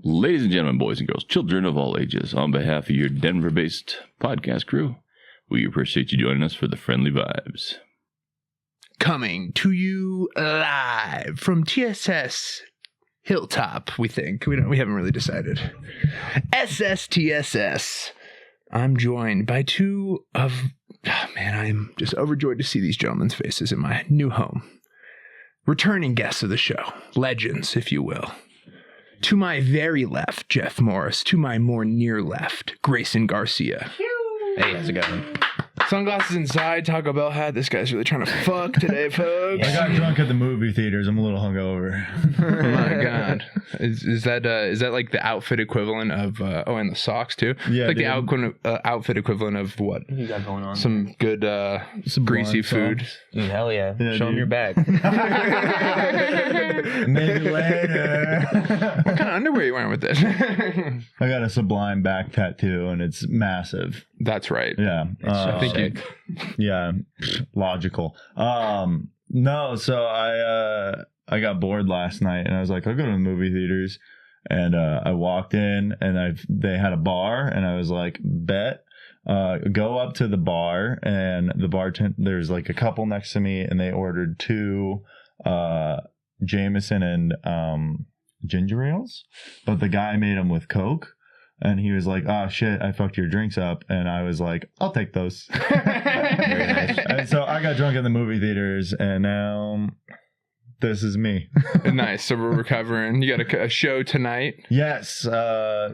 Ladies and gentlemen, boys and girls, children of all ages, on behalf of your Denver-based podcast crew, we appreciate you joining us for the Friendly Vibes. Coming to you live from TSS Hilltop, we think. We haven't really decided. SSTSS. I'm joined by two of... Oh, man, I'm just overjoyed to see these gentlemen's faces in my new home. Returning guests of the show. Legends, if you will. To my very left, Jeff Morris. To my more near left, Grayson Garcia. Hey, how's it going? Sunglasses inside, Taco Bell hat. This guy's really trying to fuck today, folks. I got drunk at the movie theaters. I'm a little hungover. Oh my god, is that like the outfit equivalent of? And the socks too. Yeah, like dude. The outfit equivalent of what? What you got going on? Some good, some greasy food. Dude, hell yeah! Show them your bag. Maybe later. What kind of underwear are you wearing with this? I got a Sublime back tattoo, and it's massive. That's right. Yeah, I think yeah, logical. No, so I got bored last night, and I was like, I'll go to the movie theaters, and I walked in, and they had a bar, and I was like, bet. Go up to the bar, and the bartender, there's like a couple next to me, and they ordered 2 Jameson and ginger ales, but the guy made them with Coke. And he was like, oh, shit, I fucked your drinks up. And I was like, I'll take those. Very nice. And so I got drunk in the movie theaters, and now this is me. Nice. So we're recovering. You got a show tonight? Yes.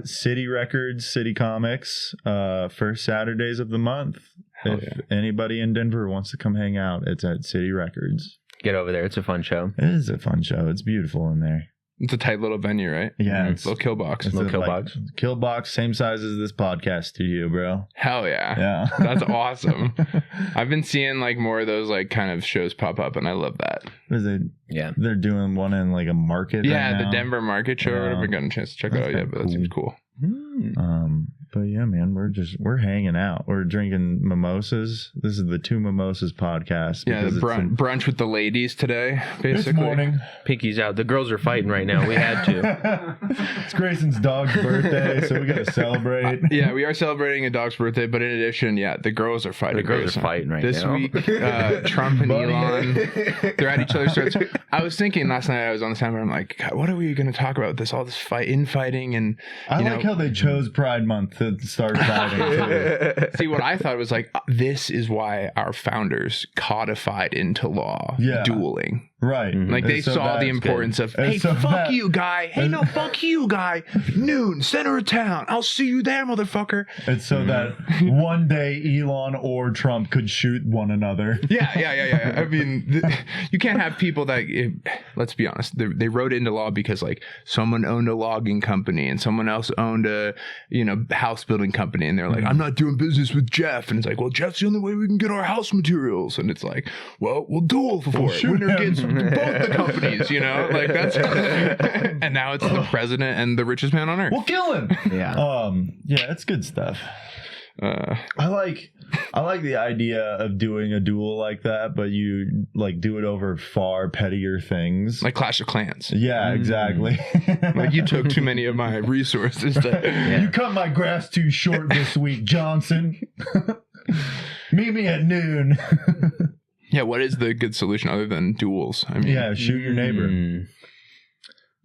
City Records, City Comics, first Saturdays of the month. Hell if anybody in Denver wants to come hang out, it's at City Records. Get over there. It's a fun show. It is a fun show. It's beautiful in there. It's a tight little venue, right? Yeah. It's little kill box. It's little kill box. Kill box, same size as this podcast studio, bro. Hell yeah. Yeah. That's awesome. I've been seeing like more of those like kind of shows pop up, and I love that. Yeah. They're doing one in like a market. Yeah, right the Denver Market Show. I haven't gotten a chance to check it out yet, but that seems cool. But yeah, man, we're hanging out. We're drinking mimosas. This is the 2 Mimosas podcast. Yeah, the brunch with the ladies today, basically. This morning. Pinky's out. The girls are fighting right now. We had to. It's Grayson's dog's birthday, so we got to celebrate. Yeah, we are celebrating a dog's birthday, but in addition, the girls are fighting. The girls are fighting right now. This week, Trump and Elon, they're at each other's throats. I was thinking last night, I was on the sound, I'm like, God, what are we going to talk about? All this infighting, and I like how they chose Pride Month to start fighting too. See, what I thought was like, this is why our founders codified into law dueling. Right. Like they saw the importance of, hey, fuck you, guy. Hey, no, fuck you, guy. Noon, center of town. I'll see you there, motherfucker. It's so that one day Elon or Trump could shoot one another. Yeah. I mean, you can't have people that, let's be honest, they wrote it into law because like someone owned a logging company and someone else owned a, house building company. And they're like, I'm not doing business with Jeff. And it's like, well, Jeff's the only way we can get our house materials. And it's like, well, we'll duel for it. Winner gets both the companies, like that's and now it's the president and the richest man on earth. We'll kill him. Yeah. It's good stuff. I like the idea of doing a duel like that, but you like do it over far pettier things, like Clash of Clans. Yeah, exactly. Like you took too many of my resources. You cut my grass too short this week, Johnson. Meet me at noon. Yeah, what is the good solution other than duels? I mean, shoot your neighbor.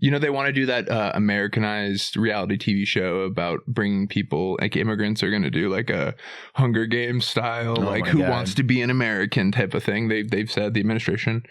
They want to do that Americanized reality TV show about bringing people, like immigrants are going to do like a Hunger Games style, who wants to be an American type of thing. They've said, the administration.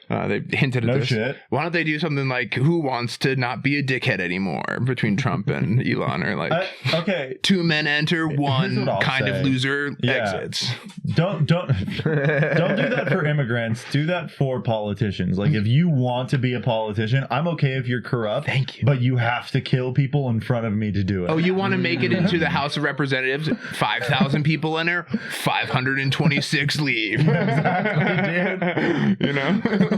They hinted at this. Shit. Why don't they do something like who wants to not be a dickhead anymore between Trump and Elon, or like 2 men enter, one kind of loser exits. Don't do that for immigrants. Do that for politicians. Like if you want to be a politician, I'm okay if you're corrupt. Thank you. But you have to kill people in front of me to do it. Oh, you want to make it into the House of Representatives? 5,000 people enter, 526 leave. Exactly, dude.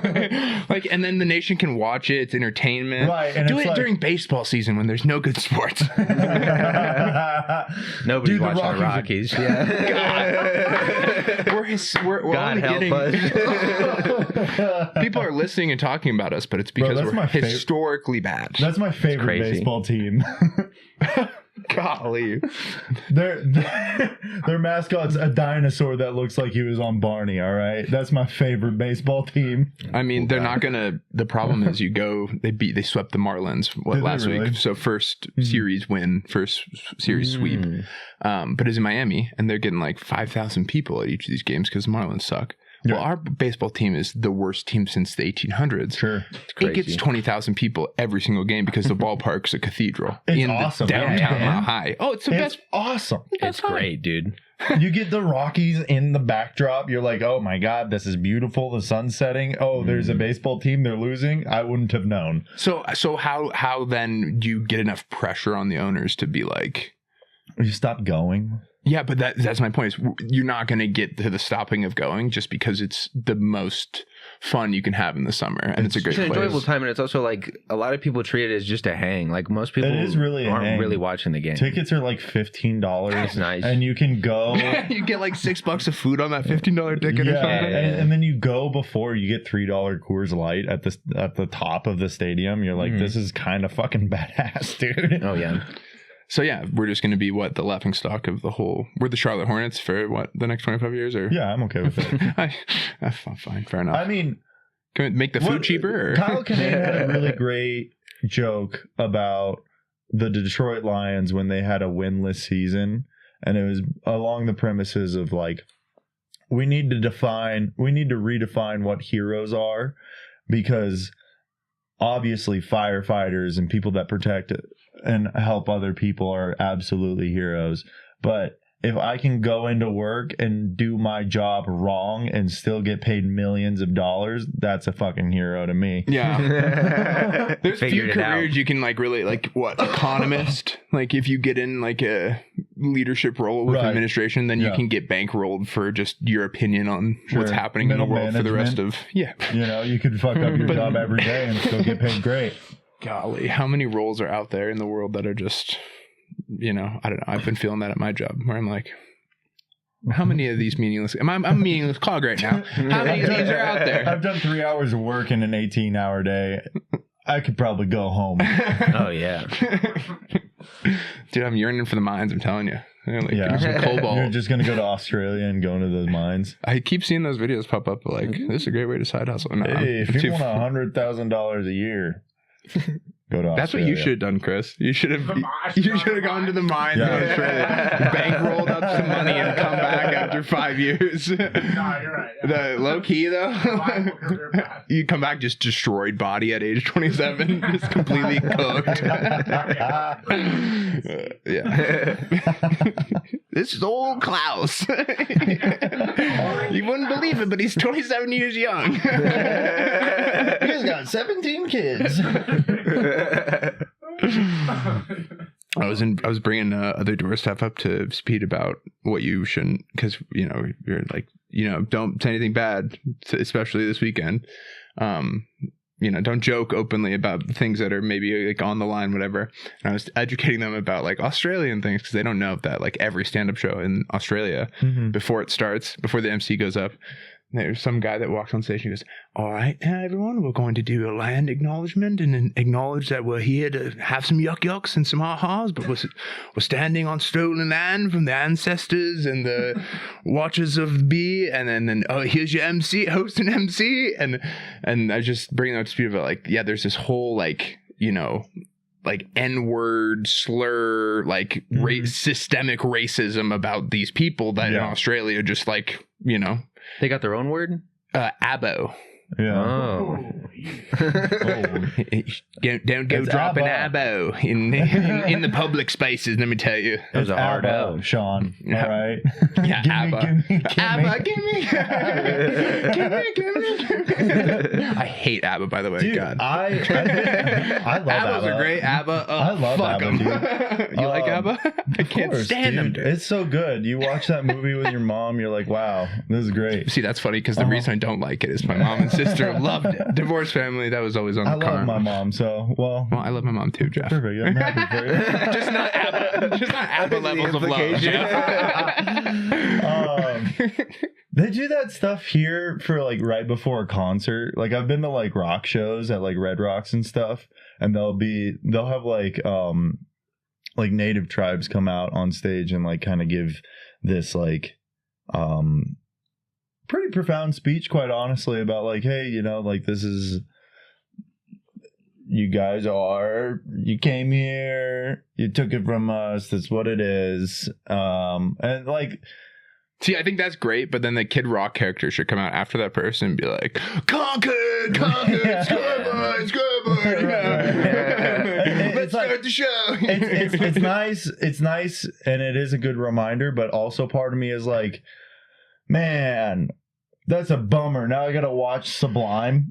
Like, and then the nation can watch it. It's entertainment. Right, and do it's it like- during baseball season when there's no good sports. Nobody's Dude, the watching the Rockies Rockies. Yeah. we're God only help getting. us. People are listening and talking about us, but it's because that's we're my favorite- historically bad. That's my favorite crazy. baseball team. Golly. Their mascot's a dinosaur that looks like he was on Barney. All right, that's my favorite baseball team. I mean, they're not gonna. The problem is, they swept the Marlins Did they last really? week. So first series win, first series sweep. But it's in Miami, and they're getting like 5,000 people at each of these games because the Marlins suck. Yeah. Well, our baseball team is the worst team since the 1800s. Sure, It gets 20,000 people every single game because the ballpark's a cathedral It's in awesome. the downtown Yeah. Mile High. Oh, it's the it's best. awesome. It's great, dude. You get the Rockies in the backdrop. You're like, oh my god, this is beautiful. The sun's setting. Oh, there's a baseball team. They're losing. I wouldn't have known. So how then do you get enough pressure on the owners to be like? You stop going. Yeah, but that's my point. Is you're not going to get to the stopping of going just because it's the most fun you can have in the summer, and it's a great It's an place. enjoyable time, and it's also like a lot of people treat it as just a hang. Like most people It is really a aren't hang. really watching the game. Tickets are like $15. That's nice. And you can go. You get like $6 of food on that $15 ticket or Yeah, something. and then you go before you get $3 Coors Light at the top of the stadium. You're like, this is kind of fucking badass, dude. Oh yeah. So yeah, we're just going to be the laughing stock of the whole. We're the Charlotte Hornets for the next 25 years, or Yeah, I'm okay with it. Fine, fair enough. I mean, Can we make the food cheaper? Or? Kyle Kinane had a really great joke about the Detroit Lions when they had a winless season, and it was along the premises of like, we need to redefine what heroes are, because obviously firefighters and people that protect and help other people are absolutely heroes, but if I can go into work and do my job wrong and still get paid millions of dollars, that's a fucking hero to me. Yeah. There's few Figured it out. careers you can really economist. Like if you get in like a leadership role with Right. administration, then you Yeah. can get bankrolled for just your opinion on Sure. what's happening in the Middle world for the rest of You know, you could fuck up your job every day and still get paid great. Golly, how many roles are out there in the world that are just, I don't know. I've been feeling that at my job where I'm like, how many of these meaningless? I'm a meaningless cog right now. How many of these are out there? I've done 3 hours of work in an 18-hour day. I could probably go home. Oh yeah. Dude, I'm yearning for the mines. I'm telling you. Give me some You're cobalt. just gonna go to Australia and go into those mines. I keep seeing those videos pop up. Like, this is a great way to side hustle. No, Hey, if I'm you too- want $100,000 a year, go to Australia. That's what you should have done, Chris. You should have gone to the mines in Australia, bankrolled up some money, and come back after 5 years. No, you're right. The low key though, you come back just destroyed body at age 27, just completely cooked. Yeah. This is old Klaus. You wouldn't believe it, but he's 27 years young. He's got 17 kids. I was bringing other door stuff up to speed about what you shouldn't, because you're like, don't say anything bad, especially this weekend. Don't joke openly about things that are maybe like on the line, whatever. And I was educating them about like Australian things, because they don't know that like every stand-up show in Australia, before it starts, before the MC goes up, there's some guy that walks on stage and goes, "All right, everyone, we're going to do a land acknowledgement and acknowledge that we're here to have some yucks and some ha-has, but we're standing on stolen land from the ancestors and the watchers of the bee, and then here's your MC, host and MC." And I just bring that up to speed about like, yeah, there's this whole like, like N-word slur, like systemic racism about these people that in Australia just like, They got their own word? abo. Yeah. Oh. Don't go It's dropping abo. abo in the public spaces, let me tell you. That was a hard Abba, O. Sean. Yeah. All right. Yeah, ABBA. ABBA, give me. I hate ABBA, by the way. Dude, God. I love ABBA's ABBA. a great ABBA. Oh, I love fuck ABBA, 'em. dude. You like ABBA? I Of can't course, stand them, dude. It's so good. You watch that movie with your mom, you're like, wow, this is great. See, that's funny because the reason I don't like it is my mom sister loved it. Divorced family, that was always on the I love my mom, so Well, I love my mom too, Jeff. perfect. I'm happy for you. just not ABBA levels of love. They do that stuff here for like right before a concert. Like I've been to like rock shows at like Red Rocks and stuff, and they'll have like native tribes come out on stage and like kind of give this like pretty profound speech, quite honestly, about like, hey, you know, like this is, you guys you came here, you took it from us, that's what it is. And like, see, I think that's great, but then the Kid Rock character should come out after that person and be like, Concord, Skyboy, you know. Let's start the show. It's nice, and it is a good reminder, but also part of me is like, man, that's a bummer. Now I gotta watch Sublime.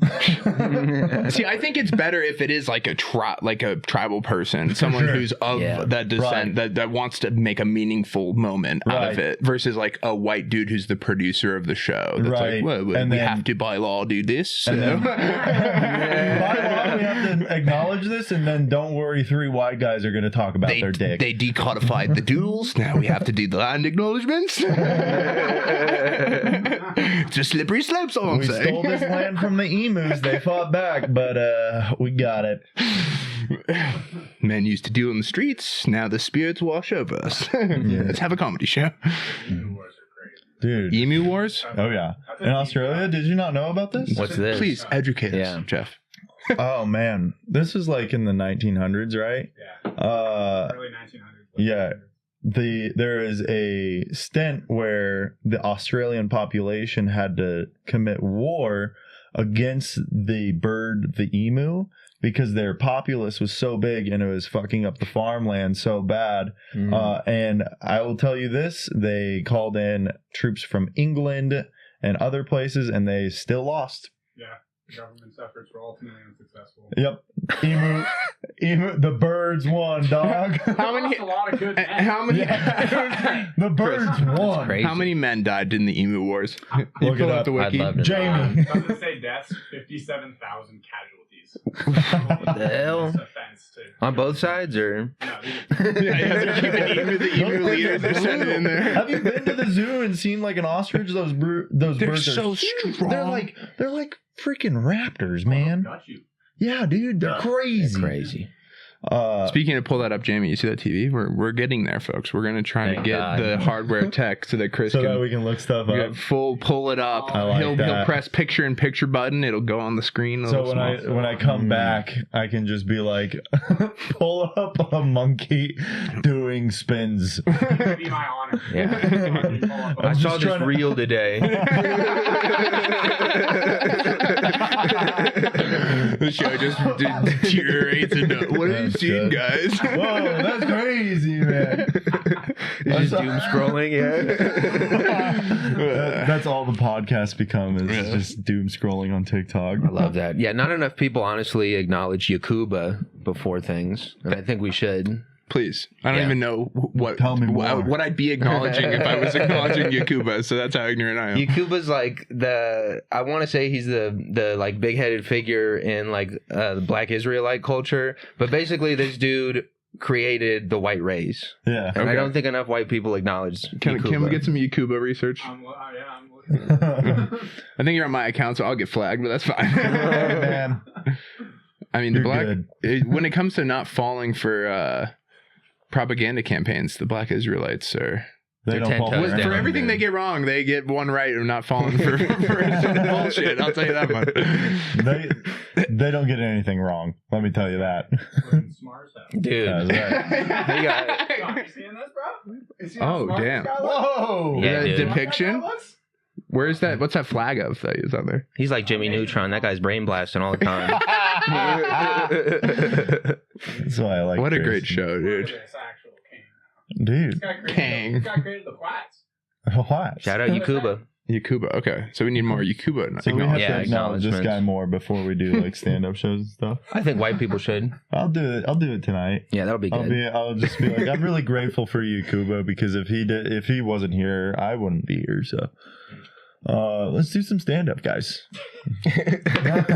See, I think it's better if it is like a tribal person, someone who's of that descent, that wants to make a meaningful moment out of it, versus like a white dude who's the producer of the show. That's like, well, we have to by law do this. So. By law, we have to acknowledge this, and then don't worry, 3 white guys are going to talk about their dick. They decodified the duels. Now we have to do the land acknowledgements. It's a slippery slope, so I'm saying. We stole this land from the emus. They fought back, but we got it. Men used to duel in the streets. Now the spirits wash over us. Let's have a comedy show. Emu wars are great. Dude. Emu wars? Oh, yeah. In Australia, did you not know about this? What's this? Please educate us, Jeff. Oh, man. This is like in the 1900s, right? Yeah. Early 1900s. Yeah. There is a stint where the Australian population had to commit war against the bird, the emu, because their populace was so big and it was fucking up the farmland so bad. And I will tell you this, they called in troops from England and other places, and they still lost. Yeah. The government's efforts were ultimately unsuccessful. Yep. Emu, the birds won, dog. How many? A lot of good men. How many? The birds won. Crazy. How many men died in the emu wars? Look it up. The wiki. I'd love to Jamie. Does it say deaths? 57,000 casualties. What the hell? Offense too. On both sides, or? No, The emu leaders, they're sending in there. Have you been to the zoo and seen like an ostrich? Those They're birds so are strong. They're like freaking raptors, man. got you. Yeah, dude, they're crazy. Crazy. Speaking of pull that up, Jamie, you see that TV? We're getting there, folks. We're gonna try to Thank get God. the hardware tech so that Chris so can that we can look stuff up. get full pull it up. I like he'll that. press picture in picture button. It'll go on the screen. So when I come back, I can just be like, pull up a monkey doing spins. It would be my honor. Yeah. I saw this reel today. The show just deteriorates into what have you That's seen, good. guys? Whoa, that's crazy, man. It's just doom scrolling, That's all the podcast become is just doom scrolling on TikTok. I love that. Yeah, not enough people honestly acknowledge Yakuba before things, and I think we should. Please. I don't even know what Tell me more. what I'd be acknowledging if I was acknowledging Yakuba, so that's how ignorant I am. Yakuba's like I want to say he's the like big-headed figure in like the Black Israelite culture, but basically this dude created the white race. Yeah. And I don't think enough white people acknowledge Can we get some Yakuba research? I'm looking. I think you're on my account, so I'll get flagged, but that's fine. Hey, man. I mean, You're the black good. when it comes to not falling for propaganda campaigns, the Black Israelites are They don't fall Toes for down. for everything they get wrong. They get one right of not falling for bullshit. I'll tell you that much. They don't get anything wrong. Let me tell you that. Smart stuff. Dude. That's right. They got- John, you seeing this, bro? You see Oh, how smart damn. this guy looks? Whoa. Yeah, That dude. depiction. Where's that? What's that flag of that is on there? He's like Jimmy Neutron. That guy's brain blasting all the time. That's why I like What a Grayson. great show, Look dude. at this actual king. Dude. Kang. This guy created the Quats. What? Shout out Yakuba. Yakuba. Okay, so we need more Yakuba. So we have Yeah, to acknowledge this acknowledgements. guy more before we do like stand-up shows and stuff. I think white people should. I'll do it tonight. Yeah, that'll be good. I'll just be like, I'm really grateful for you, Yakuba, because if he wasn't here, I wouldn't be here. So Let's do some stand up, guys. Print out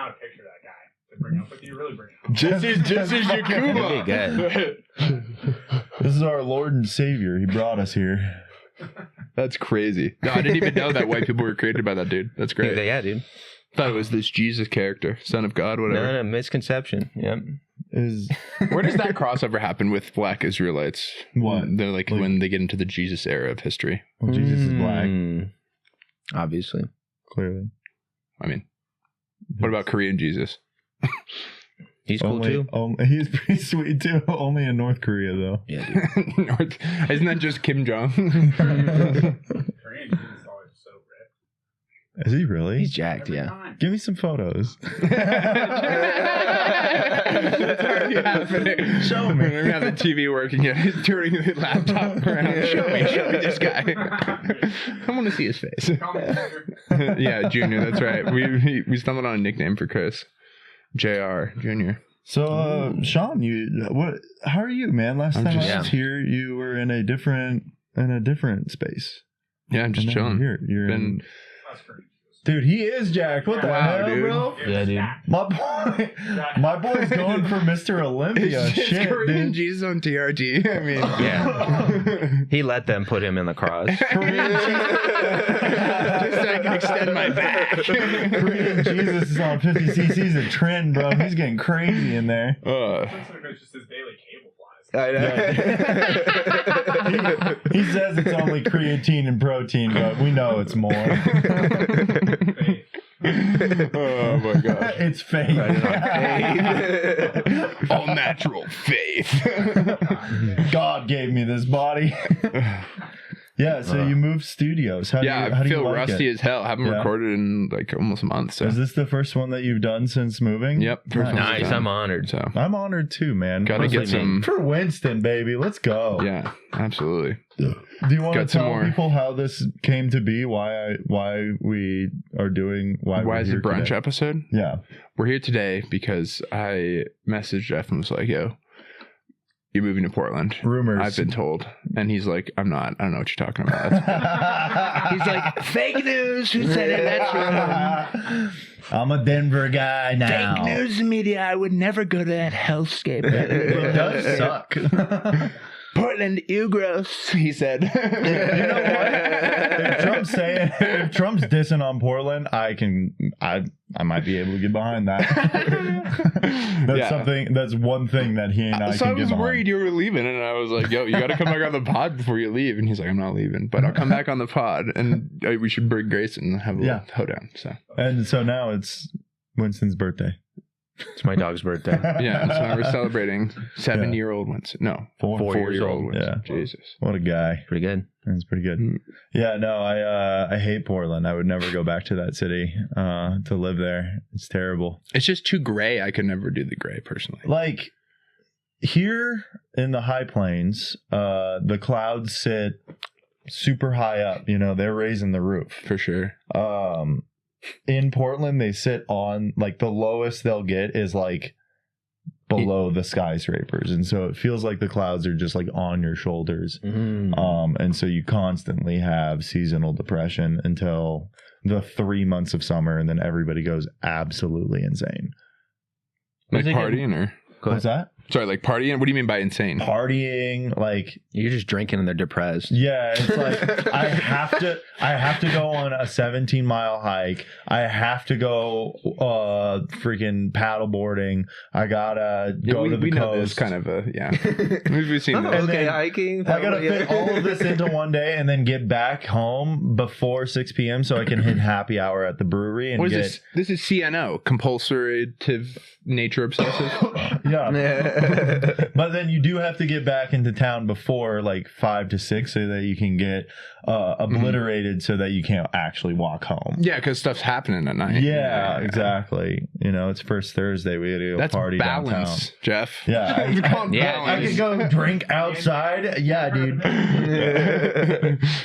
a picture of that guy to bring up with you. Really bring it up. This is That'd be Yakuba. This is our Lord and Savior. He brought us here. That's crazy. No, I didn't even know that white people were created by that dude. That's great. Yeah, dude. Thought it was this Jesus character, Son of God, whatever. No, misconception. Yep. Where does that crossover happen with Black Israelites? What? They're like when they get into the Jesus era of history. Well, Jesus is black, Obviously. clearly. I mean, what about Korean Jesus? He's cool too. He's pretty sweet too. Only in North Korea, though. Yeah, dude. Isn't that just Kim Jong? Korean Jesus is always so ripped. Is he really? He's jacked, Every yeah. time. Give me some photos. That's already happening. Show me. We don't have the TV working yet. He's turning the laptop around. Show me this guy. I want to see his face. Call me Junior. Yeah, Junior. That's right. We stumbled on a nickname for Chris. JR Junior. So, Sean, how are you, man? Last time I was here, you were in a different space. Yeah, I'm just And now chilling. You're Been- That's pretty. dude, he is jacked. What the hell, dude. bro? Yeah, dude. My boy's going for Mr. Olympia. It's Shit, Korean dude. Jesus on TRT. I mean, Yeah. He let them put him in the cross. just so I can extend my back. Korean Jesus is on 50cc's a trend, bro. He's getting crazy in there. It's just his daily cable flies. I know. He says it's only creatine and protein, but we know it's more. Oh my gosh. It's fake. All natural faith. God gave me this body. Yeah, so you moved studios. How do I you feel like rusty it? as hell. Haven't Yeah. recorded in like almost a month. So Is this the first one that you've done since moving? yep. First one's Nice. done. I'm honored. So I'm honored too, man. gotta get Mostly some. For Winston, baby. Let's go. Yeah, absolutely. Do you want to Got some tell more. people how this came to be? Why we are doing? Why Why we're is here it brunch today? episode? Yeah. We're here today because I messaged Jeff and was like, "Yo, you're moving to Portland." Rumors. I've been told, and he's like, "I'm not. I don't know what you're talking about." That's- He's like, fake news. Who said it? That's wrong. I'm a Denver guy now. Fake news media. I would never go to that hellscape. It does suck. Portland, you gross. He said. You know what? If Trump's dissing on Portland, I might be able to get behind that. That's Yeah. something. That's one thing that he and I So can I get was behind. worried you were leaving, and I was like, "Yo, you got to come back on the pod before you leave." And he's like, "I'm not leaving, but I'll come back on the pod, and we should bring Grayson and have a little hoedown." So And so now it's Winston's birthday. It's my dog's birthday. yeah, so now we're celebrating 7-year-old Winston. No, 4-year-old. Winston. Yeah. Jesus. What a guy. Pretty good. That's pretty good. Mm. Yeah, no, I hate Portland. I would never go back to that city to live there. It's terrible. It's just too gray. I could never do the gray personally. Like here in the high plains, the clouds sit super high up. You know, they're raising the roof. For sure. In Portland, they sit on like the lowest they'll get is like below the skyscrapers, and so it feels like the clouds are just like on your shoulders. And so you constantly have seasonal depression until the 3 months of summer, and then everybody goes absolutely insane. Like I think partying or? What's that? Sorry, like partying? What do you mean by insane? Partying, like You're just drinking and they're depressed. yeah, it's like I have to go on a 17-mile hike. I have to go freaking paddleboarding. I gotta go to the we coast. know this kind of we've seen this. And then hiking. I gotta fit all of this into one day and then get back home before 6 p.m. so I can hit happy hour at the brewery and What is get this? This is CNO, compulsorative nature obsessive. yeah. But then you do have to get back into town before like 5 to 6 so that you can get obliterated so that you can't actually walk home. Yeah, because stuff's happening at night. Yeah, exactly. You know, it's first Thursday. We gotta go That's party balance, downtown. Jeff. Yeah, It's called Yeah, I balance. could go drink outside. Yeah, dude.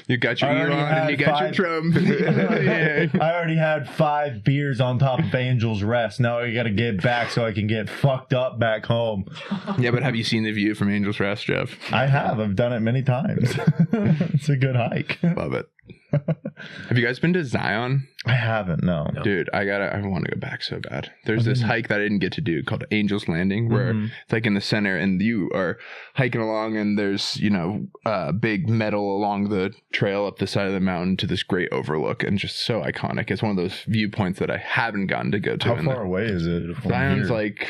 You got your I already Elon had and you got your 5 Trump. Yeah. I already had 5 beers on top of Angel's Rest. Now I gotta get back so I can get fucked up back home. Yeah, but have you seen the view from Angel's Rest, Jeff? I have. I've done it many times. It's a good hike. Love it. Have you guys been to Zion? I haven't. No. Dude, I want to go back so bad. There's this hike that I didn't get to do called Angel's Landing, where it's like in the center, and you are hiking along, and there's big metal along the trail up the side of the mountain to this great overlook, and just so iconic. It's one of those viewpoints that I haven't gotten to go to. How far away is it? Zion's like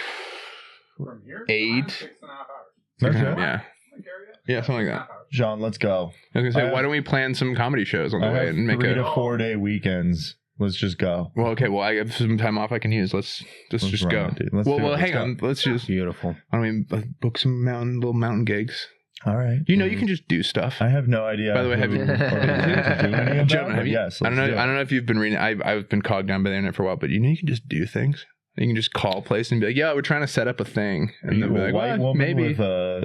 From here? 8. 6.5 hours. Okay. Yeah. Like area? Yeah, something like that. John, let's go. I was gonna say, why don't we plan some comedy shows on the I way have and make 3 a to 4 day weekends. Let's just go. Well, okay. Well, I have some time off I can use. Let's just run go. it, dude. Let's do it. Well, Let's hang go. on. Let's just. Beautiful. Why don't we book some little mountain gigs? All right. You can just do stuff. I have no idea. By the way, have you- Gentlemen, Gentlemen, have you? Yes. I don't know if you've been reading. I've been cogged down by the internet for a while, but you can just do things. You can just call a place and be like, "Yeah, we're trying to set up a thing," Are and you they'll be a like, white "Well, woman maybe with a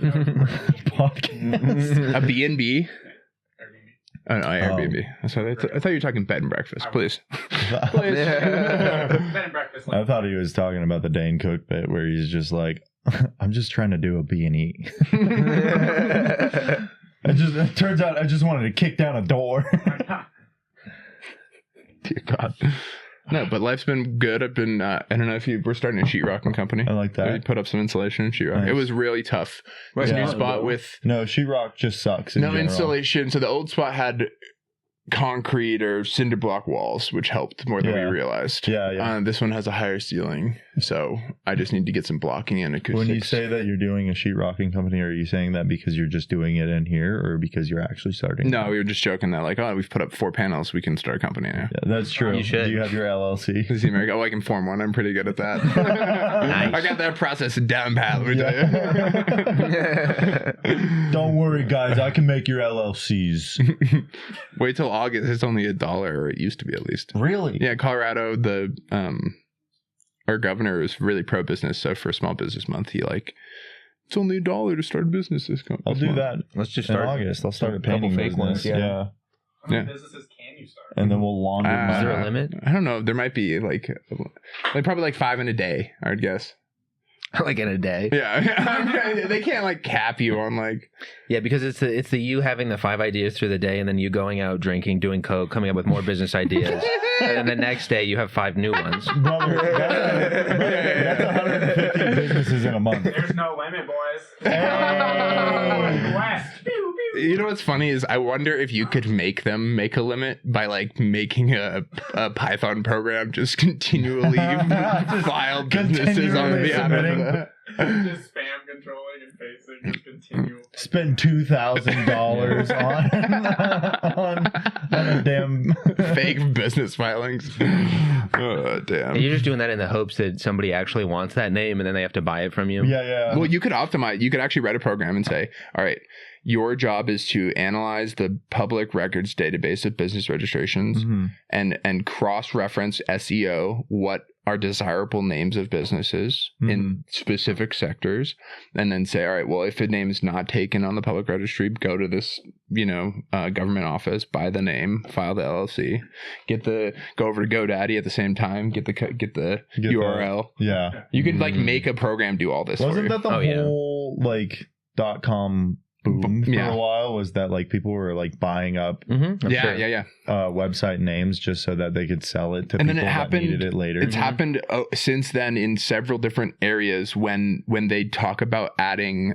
podcast? a B&B." Airbnb. Oh no, Airbnb. I thought you were talking bed and breakfast. Please. Bed and breakfast. I thought he was talking about the Dane Cook bit where he's just like, I'm just trying to do a B&E. It turns out I just wanted to kick down a door. Dear God. No, but life's been good. I've been, I don't know if we're starting a sheetrocking company. I like We that. put up some insulation in sheetrock. Nice. It was really tough. This Yeah. new spot with No, sheetrock just sucks. In no general. insulation. So the old spot had concrete or cinder block walls, which helped more than we Yeah. realized. Yeah. This one has a higher ceiling, so I just need to get some blocking and acoustics. When you say that you're doing a sheetrocking company, are you saying that because you're just doing it in here or because you're actually starting? No, we were just joking that like, oh, we've put up 4 panels, we can start a company now. Yeah, that's true. You should. Do you have your LLC? This is America. Oh, I can form one. I'm pretty good at that. Nice. I got that process down pat. Let me tell you. Don't worry, guys. I can make your LLCs. Wait till August. It's only $1, or it used to be at least. Really? Yeah, Colorado. Our governor is really pro business. So for Small Business Month, it's only $1 to start a business. I'll do that Let's just in start. August. I'll start a couple painting fake business. ones, yeah. How many Yeah. businesses can you start? And then we'll launder Is there a my limit? I don't know. There might be probably 5 in a day. I would guess. Like in a day. Yeah, they can't cap you on Yeah, because it's the you having the 5 ideas through the day, and then you going out drinking, doing coke, coming up with more business ideas, and then the next day you have 5 new ones. brother. That's 150 businesses in a month. There's no limit, boys. Hey. West. Pew, pew. You know what's funny is I wonder if you could make them make a limit by making a Python program just continually file businesses on Continually behalf submitting. of that. Just spam controlling and facing and continue. Spend $2,000 on a damn Fake business filings. Oh, damn. And you're just doing that in the hopes that somebody actually wants that name, and then they have to buy it from you. Yeah. Well, you could optimize. You could actually write a program and say, all right, your job is to analyze the public records database of business registrations Mhm. and cross-reference SEO, what are desirable names of businesses in specific sectors, and then say, all right, well, if a name is not taken on the public registry, go to this, government office, buy the name, file the LLC, go over to GoDaddy at the same time, get the URL. Yeah. You could make a program do all this. for Wasn't you. that the whole .com boom for Yeah. a while? Was that people were buying up Mm-hmm. Yeah. website names just so that they could sell it to And people then it that happened- needed it later? It's happened since then in several different areas when they talk about adding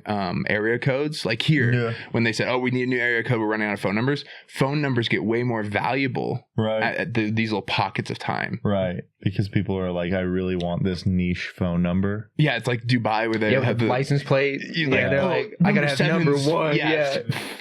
area codes. Like here, Yeah. when they said, "Oh, we need a new area code. We're running out of phone numbers." Phone numbers get way more valuable Right. at these little pockets of time. Right. Because people are like, I really want this niche phone number. Yeah, it's like Dubai where they Yeah, have with the license plate. you Yeah, they're like, I gotta have number 1. Yeah.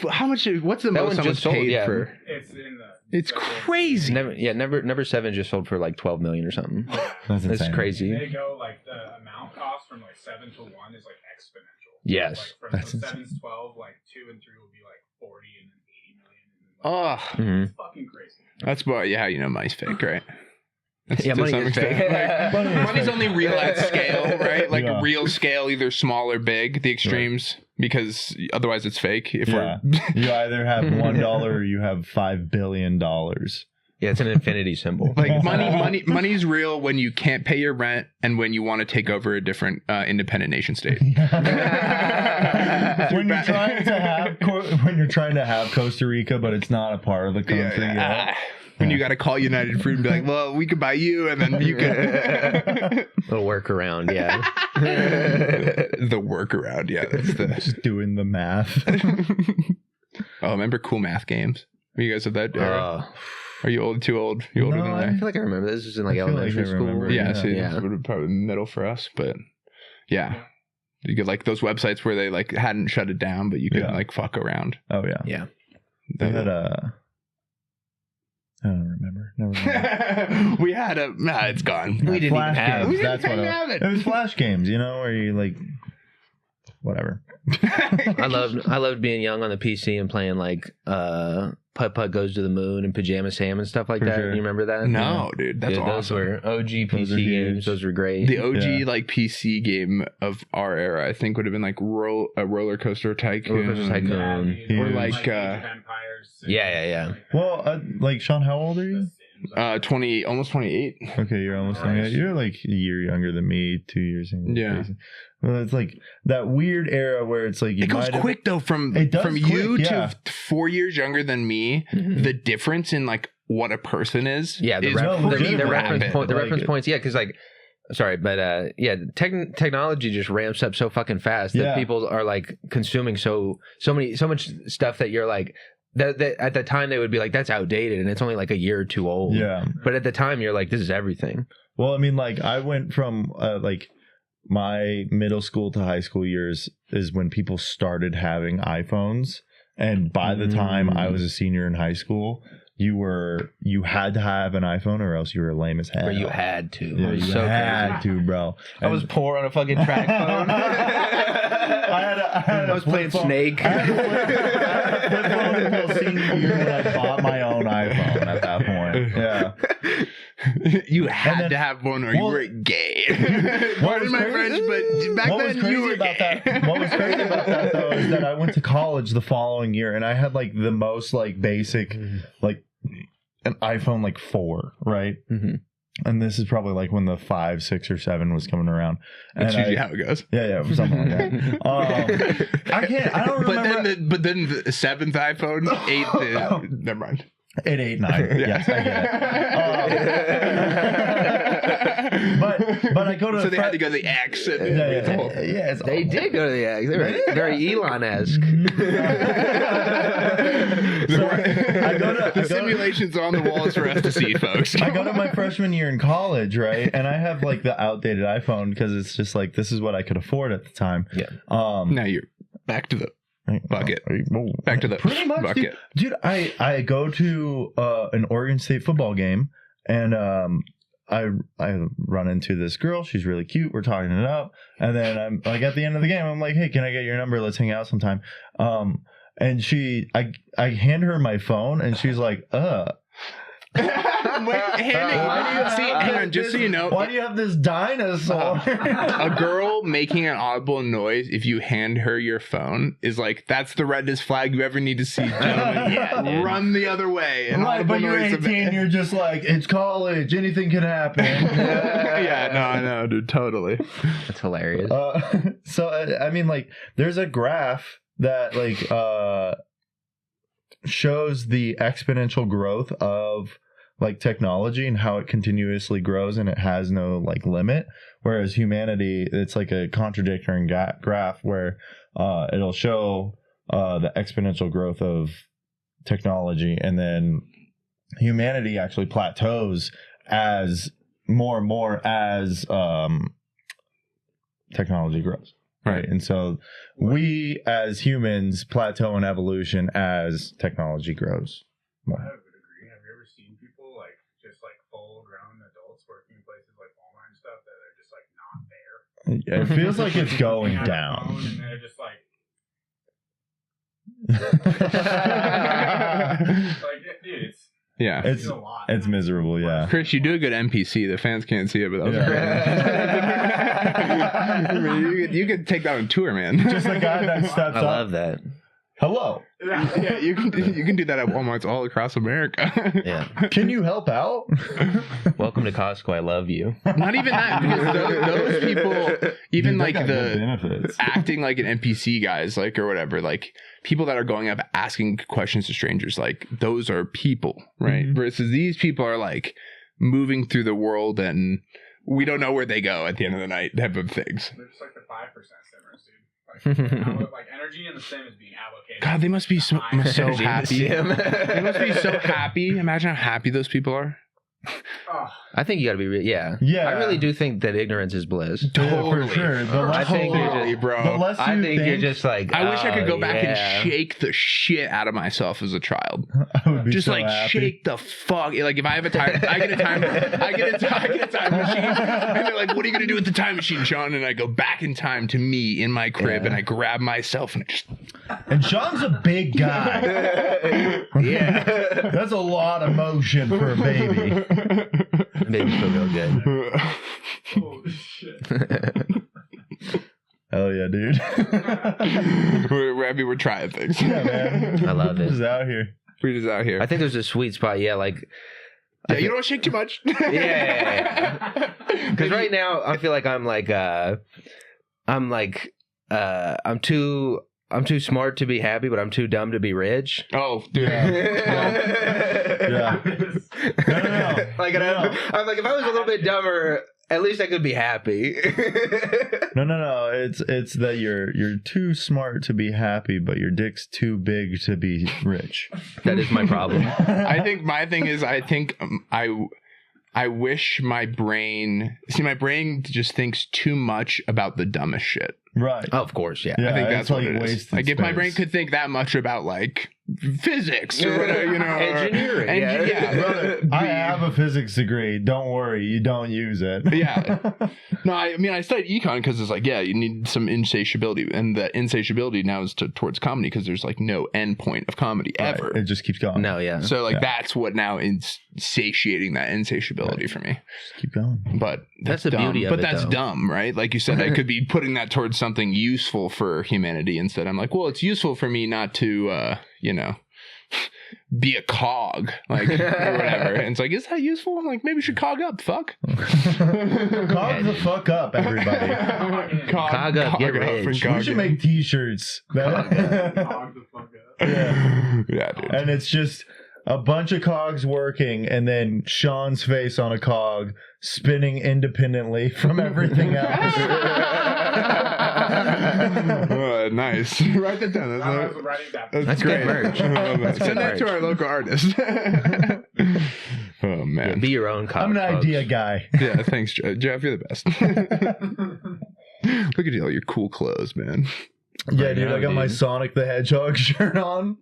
How much? What's the That most one someone's just sold, paid yeah. for? It's in the. It's crazy. Number 7 just sold for $12 million or something. That's That's insane. crazy. They go the amount cost from 7 to 1 is exponential. Yes. From That's 7's 12, 2 and 3 will be 40 and then 80 million. Oh, Mhm. It's fucking crazy. that's what. Yeah, money's fake, right? Yeah, To money some is extent. fake. Money's only real at scale, right? Yeah. Real scale, either small or big, the extremes, because otherwise it's fake. If Yeah. we're You either have $1 or you have $5 billion. Yeah, it's an infinity symbol. money's real when you can't pay your rent and when you want to take over a different independent nation state. when you're trying to have Costa Rica, but it's not a part of the country yet. When you got to call United Fruit and be like, well, we could buy you, and then you could. Little workaround, yeah. The workaround, yeah. That's the. Just doing the math. Oh, remember cool math games? Were you guys of that era? Are you old? Too old? You older than I I? feel like I remember this was in like I feel like elementary I school. remember. Yeah, so Yeah. it would have probably middle for us, but yeah. You could like those websites where they like hadn't shut it down, but you could like fuck around. Oh yeah. Yeah. They had a. I don't remember. Never mind. We had a. Nah, it's gone. We didn't Flash even have. games. We That's didn't what have it. it was. Flash games, you know, where you like, whatever. I loved being young on the PC and playing like Putt Putt Goes to the Moon and Pajama Sam and stuff like For that. sure. You remember that? No, dude, that's Dude, those awesome. were OG PC Those are games. huge. Those were great. The OG Yeah. like PC game of our era, I think, would have been like Roller Coaster Tycoon. Roller Coaster Tycoon. Or Huge. like Age of Empires. Yeah. Well, like Sean, how old are you? 20, almost 28. Okay, you're almost you're like a year younger than me, 2 years younger. Yeah. Grayson. Well, it's like that weird era where it's like you It goes might have- quick though from It does you quick, yeah. to 4 years younger than me. Mhm. The difference in like what a person is. Yeah, the is legitimately reference rapid. point, the Like reference it. points. Yeah, because like, sorry, but yeah, technology just ramps up so fucking fast that Yeah. people are like consuming so much stuff that you're like that at the time they would be like that's outdated and it's only like a year or two old. Yeah. But at the time you're like this is everything. Well, I mean, like I went from like my middle school to high school years is when people started having iPhones, and by the time I was a senior in high school, you had to have an iPhone or else you were lame as hell. Where you had to. Yeah, It was you so had crazy. to, bro. I was poor on a fucking track phone. I was playing Snake. I had a flip phone until senior year when I bought my own iPhone at that point. Yeah. You had then- to have one or you well, were gay. what Pardon was my crazy- French, but back what was then crazy you were about gay. that? What was crazy about that though is that I went to college the following year and I had like the most like basic like an iPhone like 4, right? Mm-hmm. And this is probably like when the 5, 6, or 7 was coming around. That's And usually how it goes. yeah, something like that. I don't remember. But then the seventh iPhone, eighth. Never mind. 8, 8, 9. Yes, I get it. But I go to So they had to go to the X. And it's They did go to the X. They were very Elon-esque. The simulation's on the walls for us to see, folks. I go to my freshman year in college, right? And I have like the outdated iPhone because it's just like this is what I could afford at the time. Yeah. Now you're back to the bucket. Back to the Pretty much, bucket. dude. I go to an Oregon State football game and I run into this girl. She's really cute. We're talking it up, and then I'm like at the end of the game, I'm like, hey, can I get your number? Let's hang out sometime. And I hand her my phone, and she's like, Wait, hang on, just so you know, why do you have this dinosaur? a girl making an audible noise if you hand her your phone is like that's the reddest flag you ever need to see, gentlemen. Run the other way. An Right, audible but you're noise of- 18, you're just like, it's college, anything can happen. Yeah, no, I know, dude, totally. That's hilarious. So I mean, like, there's a graph that like shows the exponential growth of like technology and how it continuously grows and it has no like limit, whereas humanity, it's like a contradictory graph where it'll show the exponential growth of technology, and then humanity actually plateaus as more and more as technology grows. Right. And so we as humans plateau in evolution as technology grows. I would agree. Have you ever seen people like just like full grown adults working in places like Walmart and stuff that are just like not there? It feels like it's going They have a down. phone And they're just like, dude, it's Yeah. It's a lot. it's miserable, yeah. Chris, you do a good NPC. The fans can't see it, but that was Yeah. great. I mean, you could take that on tour, man. Just the guy that steps I up. love that. Hello. Yeah, you can do that at Walmarts all across America. Yeah. Can you help out? Welcome to Costco. I love you. Not even that, because those people, even Dude, like that got good the benefits. acting like an NPC guys, like, or whatever, like people that are going up asking questions to strangers, like those are people, right? Mhm. Versus these people are like moving through the world and we don't know where they go at the end of the night type of things. They're just like the 5% simmers, dude. Like energy and the sim is being allocated. God, they must be so Energy in the happy. sim. They must be so happy. Imagine how happy those people are. Oh, I think you got to be, yeah. Yeah. I really do think that ignorance is bliss. Totally. For sure. The I less think you- you're Totally, just, bro. the less I you think you're just like, I wish I could go back yeah. and shake the shit out of myself as a child. I would be Just so like happy. shake the fuck. Like if I have a time, I get a time machine, and they're like, "What are you gonna do with the time machine, Sean?" And I go back in time to me in my crib, Yeah. and I grab myself and I just And Sean's a big guy. Yeah. That's a lot of motion for a baby. Babies feel real good. holy shit. Hell yeah, dude. we're trying things. Yeah, man. I love Just it. out here. We're just out here. I think there's a sweet spot. Yeah, like, Yeah, you don't want to shake too much. Yeah. Because right now I feel like I'm too smart to be happy, but I'm too dumb to be rich. Oh, dude. Yeah. No. Like, and I'm like, if I was a little bit dumber, at least I could be happy. No. It's that you're too smart to be happy, but your dick's too big to be rich. That is my problem. I think my thing is, I wish my brain just thinks too much about the dumbest shit. Right. Oh, of course, yeah. Yeah. I think it's that's what like it is. wasted Like if my space. brain could think that much about like physics or whatever, you know, Engineering, yeah. Brother, I have a physics degree. Don't worry, you don't use it. Yeah. No, I mean, I studied econ because it's like, yeah, you need some insatiability, and the insatiability now is towards comedy because there's like no end point of comedy ever. It just keeps going. No, yeah. So like Yeah. that's what now is satiating that insatiability for me. Just keep going. But That's the dumb. beauty of but it, that's though. dumb, right? Like you said, I could be putting that towards something useful for humanity instead. I'm like, well, it's useful for me not to, be a cog, like or whatever. And it's like, is that useful? I'm like, maybe we should cog up. Fuck. Cog the fuck up, everybody. Cog up, get rich. and We cog should in. make t-shirts. Hog the fuck up. Yeah. Yeah, dude. And it's just a bunch of cogs working and then Sean's face on a cog spinning independently from everything else. Nice. Write that down. I was writing that. That's great. good merch. I love that. That's Send good that to merch. our local artist. Oh man. Be your own cog. I'm an folks. idea guy. Yeah, thanks, Jeff. You're the best. Look at you, all your cool clothes, man. Yeah, dude, I got my dude. Sonic the Hedgehog shirt on.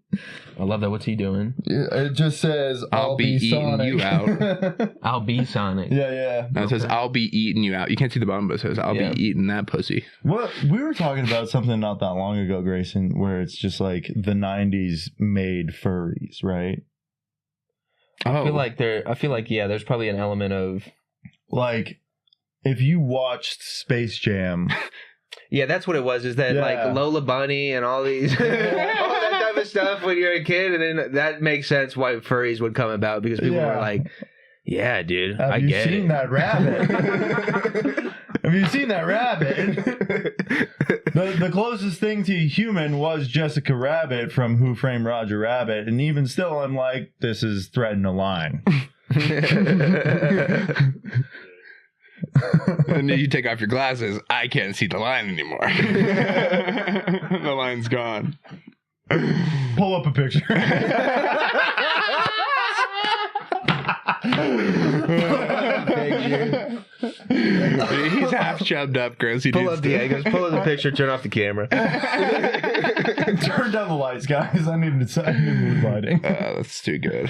I love that. What's he doing? Yeah, it just says, I'll be eating Sonic. you out. I'll be Sonic. Yeah. No, it says, I'll be eating you out. You can't see the bottom, but it says, I'll Yeah. be eating that pussy. What we were talking about something not that long ago, Grayson, where it's just like the 90s made furries, right? Oh, I feel like yeah, there's probably an element of Like, if you watched Space Jam, yeah, that's what it was. Is that Yeah. like Lola Bunny and all these all that type of stuff when you're a kid, and then that makes sense why furries would come about because people Yeah. were like, "Yeah, dude, I have you get seen it." that rabbit? Have you seen that rabbit? The closest thing to a human was Jessica Rabbit from Who Framed Roger Rabbit, and even still, I'm like, this is threading a line. And then you take off your glasses. I can't see the line anymore. The line's gone. Pull up a picture. He's half chubbed up, Chris. He Pull needs up the to- angles, pull up the picture, turn off the camera. Turn down the lights, guys. I need mood lighting. That's too good.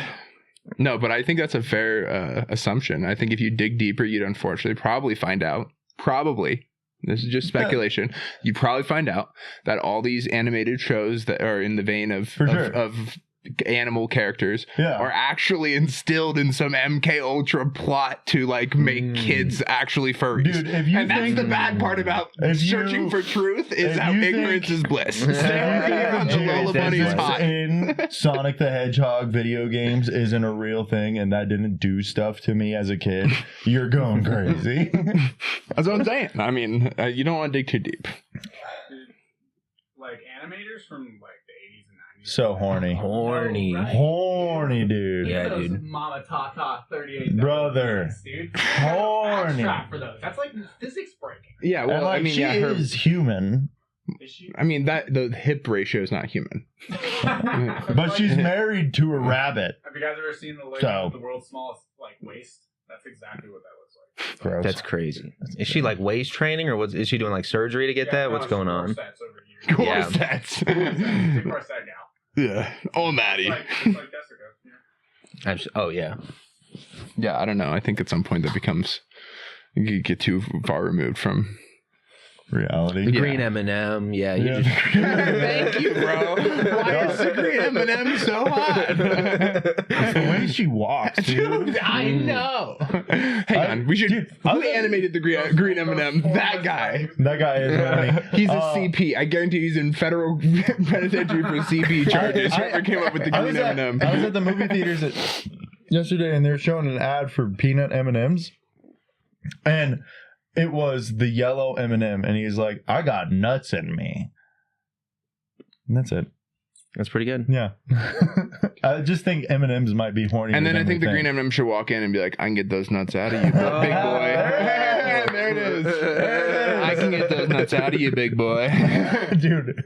No, but I think that's a fair assumption. I think if you dig deeper, you'd unfortunately probably find out. Probably. This is just speculation. You'd probably find out that all these animated shows that are in the vein of For sure. of animal characters Yeah. are actually instilled in some MK Ultra plot to like make kids actually furries. Dude, if you and that's think- the bad part about if you- searching for truth is if how you ignorance think- is bliss. The Dude, Lola that's Bunny is bliss. hot. in Sonic the Hedgehog video games isn't a real thing, and that didn't do stuff to me as a kid, you're going crazy. That's what I'm saying. I mean, you don't want to dig too deep. Like animators from like the 80s and 90s. So horny. Horny. Right. Horny, dude. Yeah, Those dude. Mama Tata 38. Brother. Dude. Horny. Abstract for those. That's like physics breaking. Yeah, And, well, like, I mean, she yeah, her, is human, Is she? I mean that the hip ratio is not human. but she's married to a rabbit. Have you guys ever seen the lady So- with the world's smallest like waist? That's exactly what that looks like. Gross. That's crazy. Is she like waist training, or is she doing like surgery to get that? no, What's it's going on? corsets over here. Yeah. Corsets. Big corset gal. Yeah. Oh, Maddie. It's like Jessica. Yeah. Oh yeah. Yeah, I don't know. I think at some point that becomes you get too far removed from. reality. The Yeah. green M&M. Yeah. You Yeah. just. Thank you, bro. Why is the green M&M so hot? It's the way she walks, dude. Dude, I know. Hang on, we should. Dude, I who was- animated the green M&M? That guy. That guy is horny. He's a CP. I guarantee he's in federal penitentiary for CP charges. Whoever came up with the I green was at- M&M. I was at the movie theaters yesterday, and they're showing an ad for peanut M&Ms, and it was the yellow M&M, and he's like, "I got nuts in me," and that's it. That's pretty good. Yeah, I just think M&Ms might be horny. And then I think the green M&M should walk in and be like, "I can get those nuts out of you, big boy." There it is. I can get those nuts out of you, big boy. dude.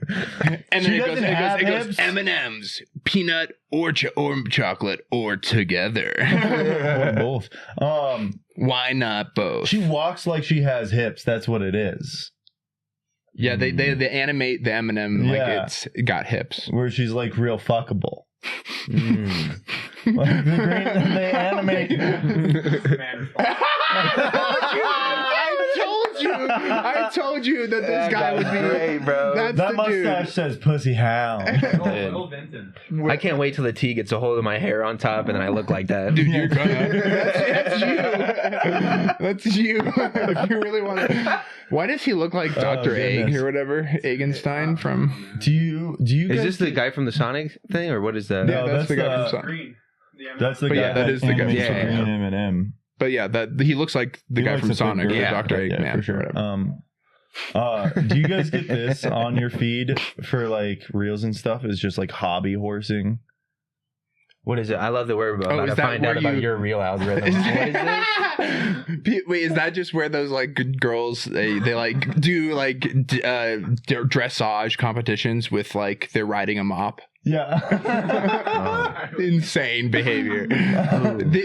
And She then it doesn't goes have hips? M&M's, peanut or chocolate or together. Or both. Why not both? She walks like she has hips. That's what it is. Yeah, they animate the M&M like Yeah. it's got hips. Where she's like real fuckable. Mm. Like they animate. Man, I told you that this guy would be great, bro. That's That the mustache dude. says pussy hound. Little Vinton. I can't wait till the tea gets a hold of my hair on top, and then I look like that. Dude, you're gonna. That's you. If you really want to. Why does he look like Dr. Egg goodness. or whatever? Eggenstein from. Do you Is guys this the guy from the Sonic thing, or what is that? No, Yeah, that's the guy from Sonic. Green. The M&M. That's the But guy. yeah, that is the guy from animates Sonic. Green M&M. But yeah, that he looks like the He guy looks from like the Sonic, girl. or Yeah, Dr. Yeah, Eggman, for sure. whatever. Do you guys get this on your feed for like reels and stuff? Is just like hobby horsing. What is it? I love that we're about is to that find out where about you- your real algorithm. What is this? Wait, is that just where those like good girls they like do like dressage competitions with like they're riding a mop? Yeah. Insane behavior.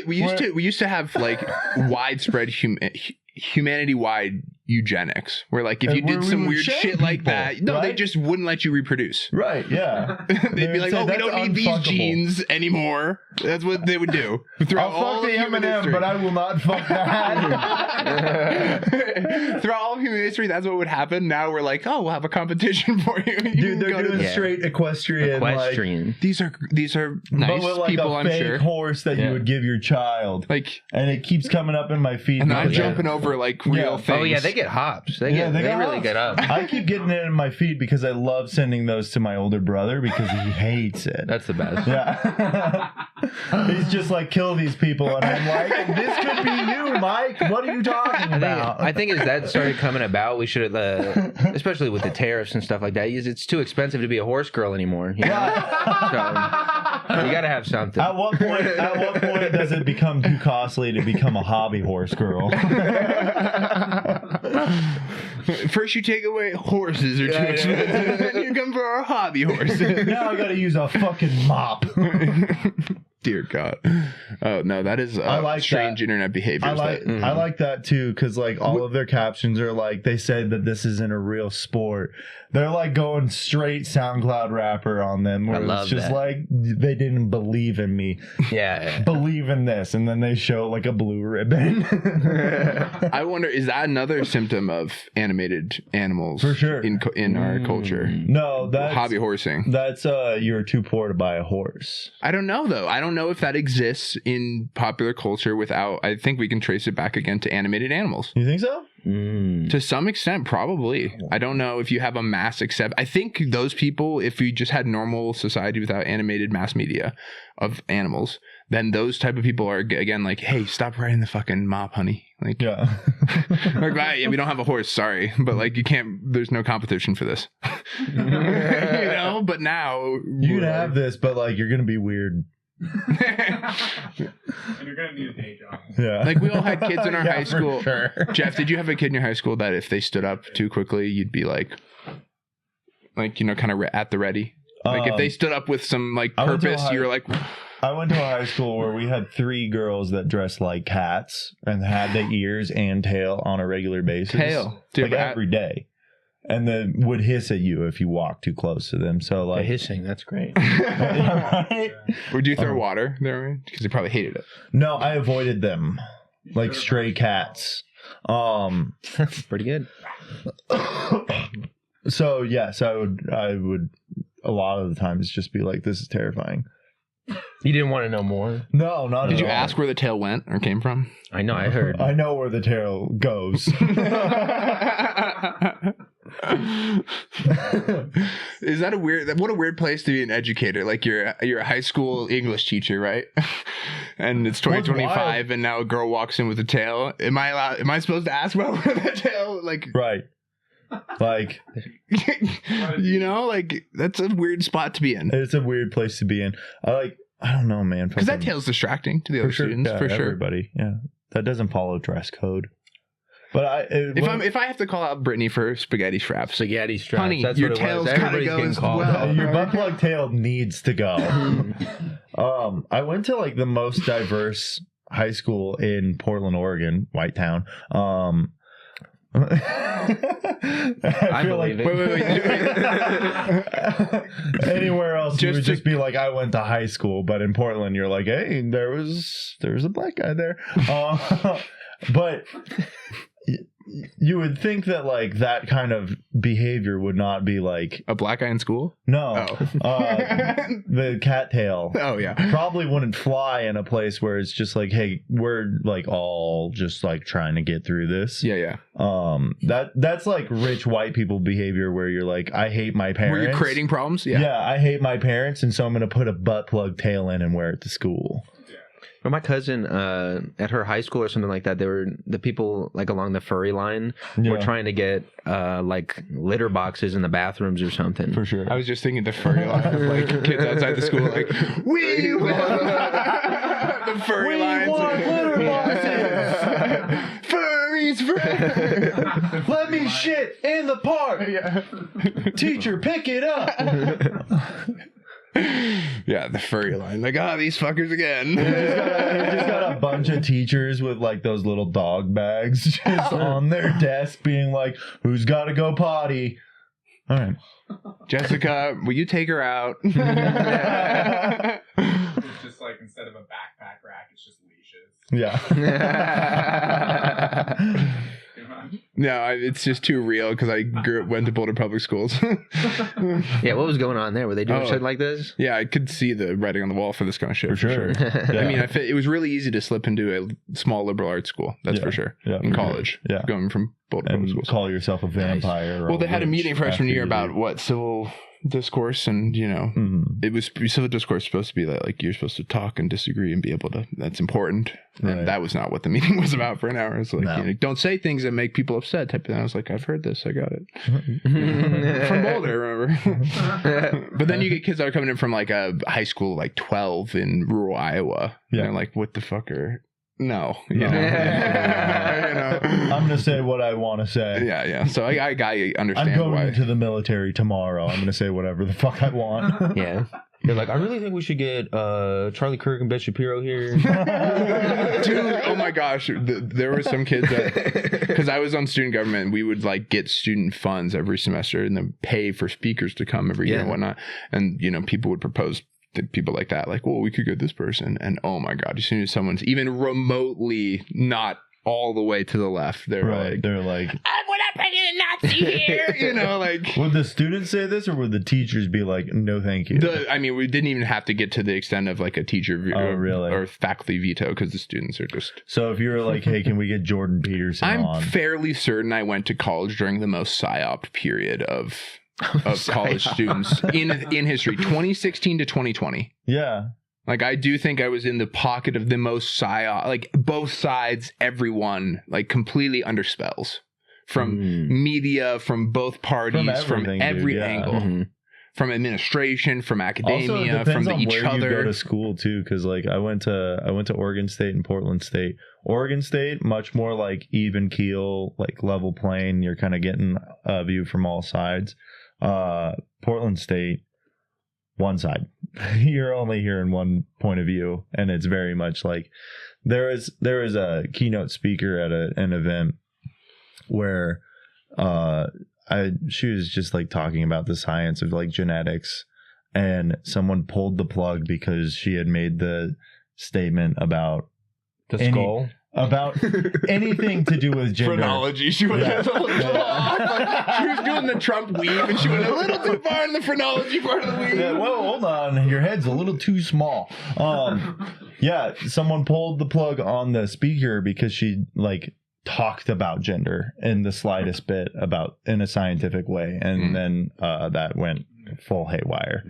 We used to have like widespread humanity-wide eugenics, where like if you Where did we some would weird shame shit like people, that, no, they right? just wouldn't let you reproduce. Right. Yeah. They'd be like, say, "Oh, we "That's don't need these unfuckable. genes anymore." That's what they would do. Throughout I'll all fuck the human M&M, history. but I will not fuck that. Throughout all of human history, that's what would happen. Now we're like, "Oh, we'll have a competition for you." You Dude, can they're go to doing the- straight equestrian. Equestrian. These are nice but with like people, a I'm fake sure. horse that Yeah. you would give your child, Like, and it keeps coming up in my feed. and I'm because I- jumping over like real Yeah. things. Oh yeah, they get hops. They Yeah, get. They got really hops. get up. I keep getting it in my feed because I love sending those to my older brother because he hates it. That's the best. Yeah. He's just like, kill these people. And I'm like, this could be you, Mike. What are you talking about? I think as that started coming about, we should have, especially with the tariffs and stuff like that, it's too expensive to be a horse girl anymore. You know? So you got to have something. At what point does it become too costly to become a hobby horse girl? First, you take away horses are too expensive, then you come for our hobby horse. Now I gotta use a fucking mop. Dear God. Oh no, that is I like strange that. internet behavior. I like that too, because like all of their captions are like, they said that this isn't a real sport. They're like going straight SoundCloud rapper on them, where it's just like they didn't believe in me. Yeah. Believe in this, and then they show like a blue ribbon. I wonder, is that another symptom of animated animals For sure. in our culture? No, that's Hobby horsing. That's you're too poor to buy a horse. I don't know though. I don't know if that exists in popular culture without. I think we can trace it back again to animated animals. You think so? To some extent, probably. I don't know if you have a mass accept. I think those people, if we just had normal society without animated mass media of animals, then those type of people are again like, hey, stop riding the fucking mop, honey. Like, Yeah. like, yeah, we don't have a horse, sorry, but like you can't. There's no competition for this. You know. But now You can have this, but like you're gonna be weird. And you're gonna need a day job. Yeah. Like we all had kids in our Yeah, high for school. sure. Jeff, did you have a kid in your high school that if they stood up too quickly, you'd be like you know, kind of at the ready? Like if they stood up with some like I went to purpose, you were like, I went to a high school where we had 3 girls that dressed like cats and had the ears and tail on a regular basis. tail. Dude, Like every day. And then would hiss at you if you walked too close to them. So The like hissing, that's great. Right? Would you throw water there? Because they probably hated it. No, I avoided them like stray cats. Pretty good. So yes, I would a lot of the times just be like, this is terrifying. You didn't want to know more? No, not Did at you all. ask where the tail went or came from? I know, I heard. I know where the tail goes. Is that what a weird place to be an educator? Like you're a high school English teacher, right? And it's 2025 and now a girl walks in with a tail. Am I supposed to ask about where the tail like Right. Like you know, like that's a weird spot to be in. it's a weird place to be in. I don't know, man. Because that Fucking- tail's distracting to the other students, yeah, for sure. everybody. Yeah, that doesn't follow dress code. But If I have to call out Brittany for spaghetti straps, Spaghetti straps. honey, that's your what it tail's was. gotta Everybody's go getting as called well. out. your butt plug tail needs to go. I went to like the most diverse high school in Portland, Oregon, White Town. I feel like believe it. wait. anywhere else you would Just to- just be like, I went to high school, but in Portland you're like, hey, there was a black guy there. But you would think that like that kind of behavior would not be like A black guy in school? no Oh. the cattail Oh yeah. probably wouldn't fly in a place where it's just like, hey, we're like all just like trying to get through this. Yeah. That's like rich white people behavior where you're like, I hate my parents. Were you creating problems? Yeah, I hate my parents, and so I'm gonna put a butt plug tail in and wear it to school. But my cousin, at her high school or something like that, they were the people like along the furry line were Yeah. trying to get like litter boxes in the bathrooms or something. For sure. I was just thinking the furry line of like kids outside the school, like we want the furry lines. litter Furries, furries. Let me shit in the park. Teacher, pick it up. Yeah, the furry line. Like, these fuckers again. You just got a bunch of teachers with like those little dog bags just on their desk being like, who's got to go potty? All right. Jessica, will you take her out? It's just like instead of a backpack rack, it's just leashes. Yeah. Pretty much. No, it's just too real because I went to Boulder Public Schools. Yeah, what was going on there? Were they doing Oh. shit like this? Yeah, I could see the writing on the wall for this kind of shit. For sure. I mean, it was really easy to slip into a small liberal arts school. That's Yeah. for sure. Yeah, In for college. sure. Yeah. Going from Boulder Public And Schools. call yourself a vampire. or Well, they had a witch meeting freshman after year you about leave. what civil discourse, and you know, Mhm. it was civil discourse supposed to be that like you're supposed to talk and disagree and be able to. That's important, Right. and that was not what the meeting was about for an hour. It's like No. you know, don't say things that make people upset type of thing. I was like, I've heard this, I got it From from Boulder, remember? But then you get kids that are coming in from like a high school like 12 in rural Iowa. Yeah. And they're like, what the fuck are no, you No. know, you know? I'm gonna say what I want to say. Yeah. So I I'm understand going why. into the military tomorrow. I'm gonna say whatever the fuck I want. Yeah. They're like, I really think we should get Charlie Kirk and Ben Shapiro here. Dude, oh my gosh. There were some kids that, because I was on student government, we would like get student funds every semester and then pay for speakers to come every year and whatnot. And, you know, people would propose to people like that, like, well, we could get this person. And oh my God, as soon as someone's even remotely not all the way to the left, they're like, we're not bringing a Nazi here. You know, like. Would the students say this, or would the teachers be like, no, thank you? I mean, we didn't even have to get to the extent of like a teacher really? or faculty veto, because the students are just. So if you were like, hey, can we get Jordan Peterson on? I'm fairly certain I went to college during the most psyop period of college students in history, 2016 to 2020. Yeah. Like, I do think I was in the pocket of the most psyop, like both sides, everyone, like completely under spells from media, from both parties, from every angle, from administration, from academia, from each other. You go to school too, because like I went to Oregon State and Portland State. Oregon State, much more like even keel, like level plane. You're kind of getting a view from all sides. Portland State, one side. You're only hearing one point of view, and it's very much like there is a keynote speaker at an event where she was just like talking about the science of like genetics, and someone pulled the plug because she had made the statement about the skull. About anything to do with gender. Phrenology. She was she was doing the Trump weave, and she went a little too far in the phrenology part of the weave. Yeah, well, hold on. Your head's a little too small. Yeah, someone pulled the plug on the speaker because she like talked about gender in the slightest bit about in a scientific way, and then that went full haywire.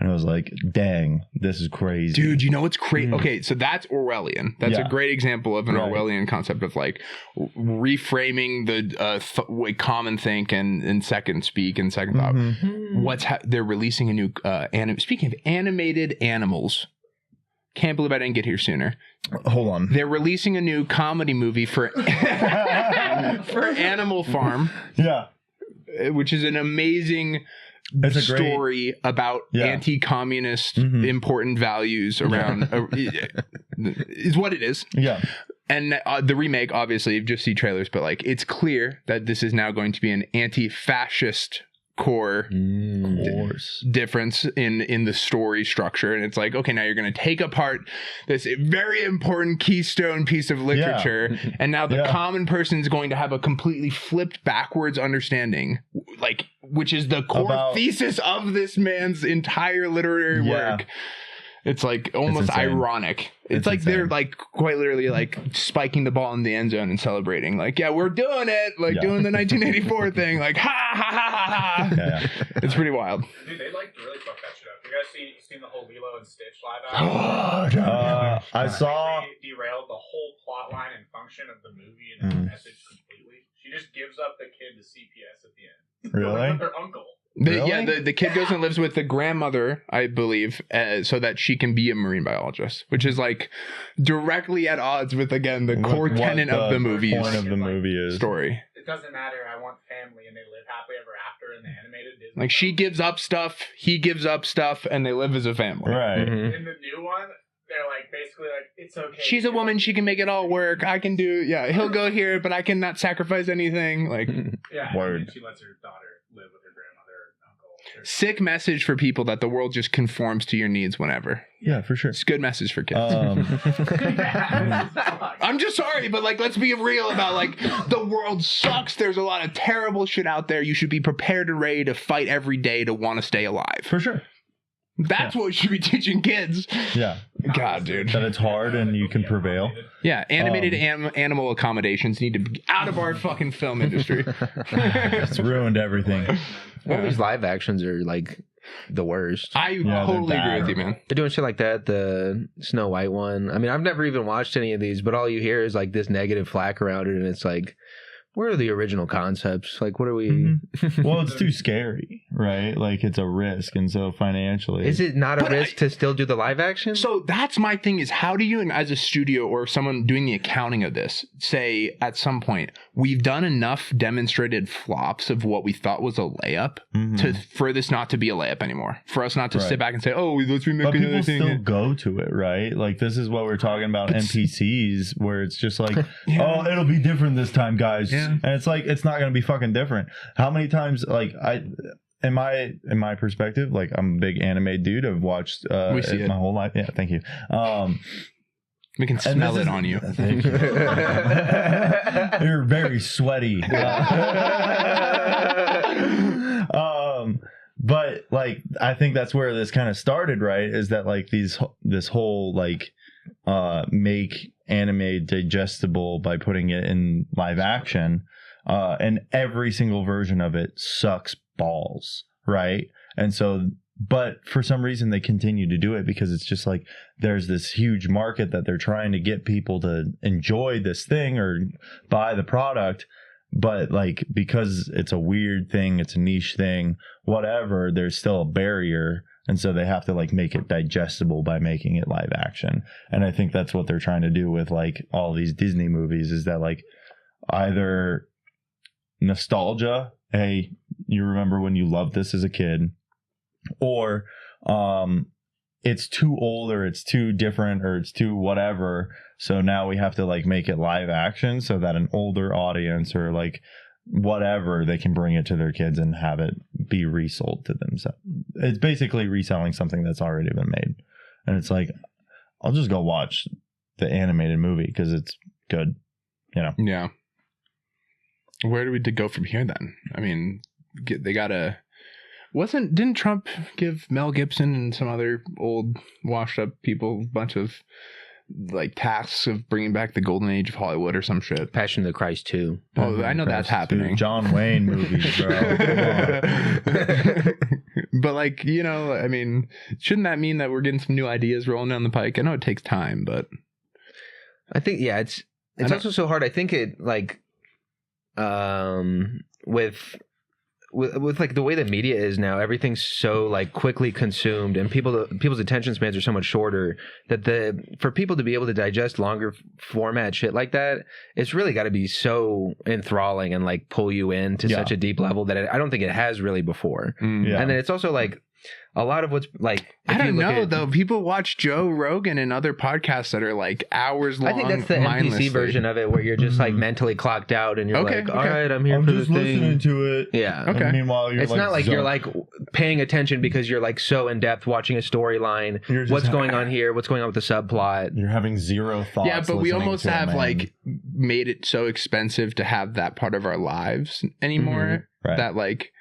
And I was like, dang, this is crazy. Dude, you know what's crazy? Okay, so that's Orwellian. That's a great example of an Orwellian concept of like reframing the way common think and second speak and second thought. They're releasing a new speaking of animated animals. Can't believe I didn't get here sooner. Hold on. They're releasing a new comedy movie for Animal Farm. Yeah. Which is an amazing story about anti-communist important values around is what it is. Yeah. And the remake, obviously, you just see trailers, but like it's clear that this is now going to be an anti-fascist core difference in the story structure. And it's like, okay, now you're going to take apart this very important keystone piece of literature, and now the common person is going to have a completely flipped backwards understanding, like, which is the core thesis of this man's entire literary work. It's like almost ironic. It's like insane. They're like quite literally like spiking the ball in the end zone and celebrating. Like, yeah, we're doing it. Like doing the 1984 thing. Like, ha ha ha ha ha. Yeah. It's pretty wild. Dude, they like to really fuck that shit up. You guys seen the whole Lilo and Stitch live action? I saw. They derailed the whole plot line and function of the movie and the message completely. She just gives up the kid to CPS at the end. Really? With her uncle. The kid goes and lives with the grandmother, I believe, so that she can be a marine biologist, which is like directly at odds with, again, the core tenet of the movie's point of the movie story. It doesn't matter. I want family, and they live happily ever after in the animated Disney. Like, she gives up stuff, he gives up stuff, and they live as a family. Right. In the new one, they're like basically like, it's okay. She's a woman. She can make it all work. I can do. Yeah, he'll go here, but I cannot sacrifice anything. Like, word. And she lets her daughter live with her grandmother and uncle. Sick message for people that the world just conforms to your needs whenever. Yeah, for sure. It's a good message for kids. I'm just sorry, but like, let's be real about like the world sucks. There's a lot of terrible shit out there. You should be prepared and ready to fight every day to want to stay alive. For sure. That's what we should be teaching kids. Yeah. God, dude. That it's hard and you can prevail. Yeah, animated animal accommodations need to be out of our fucking film industry. It's ruined everything. All these live actions are like the worst. I totally agree with you, man. They're doing shit like that. The Snow White one. I mean, I've never even watched any of these, but all you hear is like this negative flack around it, and it's like, Where are the original concepts? Like, what are we? Mm-hmm. Well, it's too scary, right? Like, it's a risk, and so financially, Is it not a risk to still do the live action? So that's my thing is, how do you, as a studio or someone doing the accounting of this, say at some point, we've done enough demonstrated flops of what we thought was a layup for this not to be a layup anymore, for us not to sit back and say, oh, let's remake but another people thing. still go to it, right? Like, this is what we're talking about, NPCs, where it's just like, oh, it'll be different this time, guys. Yeah. And it's like, it's not going to be fucking different. How many times, like, in my perspective, like, I'm a big anime dude. I've watched we see it my whole life. Yeah, thank you. We can smell it on you. Thank you. You're very sweaty. But like, I think that's where this kind of started, right? Is that like this whole like make anime digestible by putting it in live action, and every single version of it sucks balls, right? And so, but for some reason they continue to do it because it's just like there's this huge market that they're trying to get people to enjoy this thing or buy the product. But like, because it's a weird thing, it's a niche thing, whatever, there's still a barrier. And so they have to like make it digestible by making it live action. And I think that's what they're trying to do with like all these Disney movies, is that like either nostalgia, hey, you remember when you loved this as a kid, or it's too old, or it's too different, or it's too whatever. So now we have to like make it live action so that an older audience or like whatever, they can bring it to their kids and have it be resold to them. So it's basically reselling something that's already been made. And it's like, I'll just go watch the animated movie because it's good, you know? Yeah. Where do we go from here then? I mean, they gotta... Didn't Trump give Mel Gibson and some other old washed up people a bunch of like tasks of bringing back the golden age of Hollywood or some shit? Passion of the Christ 2. Oh, I know that's happening. John Wayne movies, bro. But like, you know, I mean, shouldn't that mean that we're getting some new ideas rolling down the pike? I know it takes time, but I think, yeah, it's also so hard. I think it like with like the way the media is now, everything's so like quickly consumed, and people's attention spans are so much shorter that for people to be able to digest longer format shit like that, it's really got to be so enthralling and like pull you in to such a deep level that I don't think it has really before. And then it's also like a lot of what's like, I don't know though. People watch Joe Rogan and other podcasts that are like hours long. I think that's the NPC version of it, where you're just like mentally clocked out and you're like, all right, I'm here for the thing. I'm just listening to it. Yeah. Okay. And meanwhile, it's not like you're like paying attention because you're like so in depth watching a storyline. What's going on here? What's going on with the subplot? You're having zero thoughts. Yeah, but we almost have like made it so expensive to have that part of our lives anymore that like,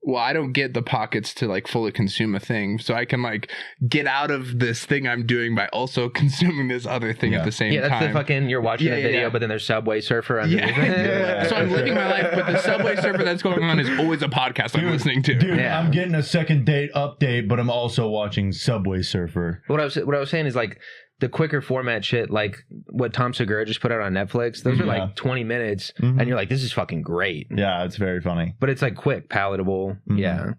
well, I don't get the pockets to like fully consume a thing, so I can like get out of this thing I'm doing by also consuming this other thing at the same time. Yeah, that's the fucking, you're watching a video, but then there's Subway Surfer underneath. So I'm living my life, but the Subway Surfer that's going on is always a podcast I'm listening to. Dude, I'm getting a second date update, but I'm also watching Subway Surfer. What I was saying is like, the quicker format shit, like what Tom Segura just put out on Netflix, those are like 20 minutes, and you're like, this is fucking great. Yeah, it's very funny. But it's like quick, palatable. Yeah.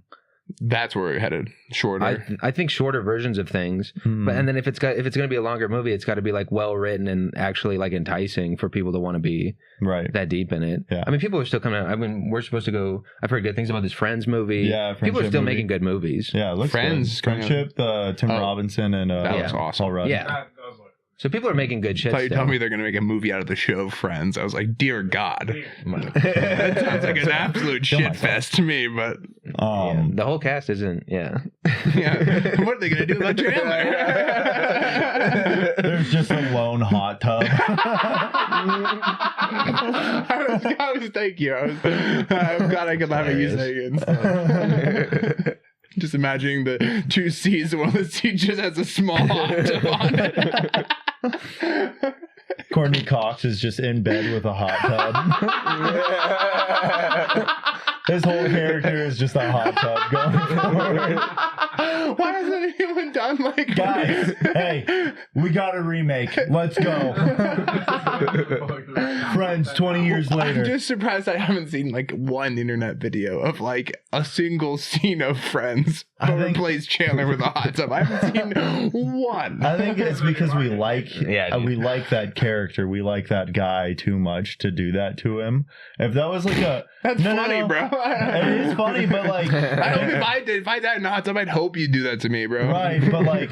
That's where we're headed. Shorter. I think shorter versions of things. But and then if it's going to be a longer movie, it's got to be like well written and actually like enticing for people to want to be that deep in it. Yeah. I mean, people are still coming out. I mean, we're supposed to go. I've heard good things about this Friends movie. Yeah, people are still making good movies. Yeah, it looks Friends, good. Friendship, Tim Robinson and that looks awesome. Paul Rudd. Yeah. So people are making good shit. I thought you told me they're going to make a movie out of the show Friends. I was like, dear God. That sounds like an absolute shit fest to me, but... the whole cast isn't, Yeah. What are they going to do about Chandler? There's just a lone hot tub. Thank you. I'm glad I could laugh at you saying it. Just imagining the two seats, one of the seats just has a small hot tub on it. Courtney Cox is just in bed with a hot tub. His whole character is just a hot tub going forward. Why hasn't anyone done like Guys, hey, we got a remake. Let's go. Friends 20 years later. I'm just surprised I haven't seen like one internet video of like a single scene of Friends who replace Chandler with a hot tub. I haven't seen one. I think it's because we like that character. We like that guy too much to do that to him. If that was like a That's funny, bro. It is funny, but like I hope if I died in a hot tub, I'd hope you'd do that to me, bro. right, but like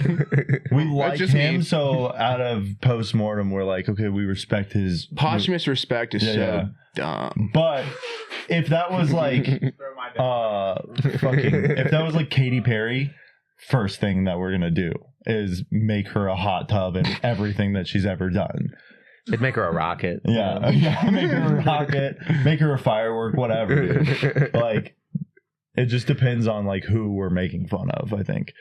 we like just him, me. so out of post-mortem we're like, okay, we respect his Posthumous respect is dumb. But if that was like if that was like Katy Perry, first thing that we're gonna do is make her a hot tub and everything that she's ever done. It'd make her a rocket. Yeah, make her a rocket, make her a firework, whatever, dude. Like, it just depends on like who we're making fun of, I think.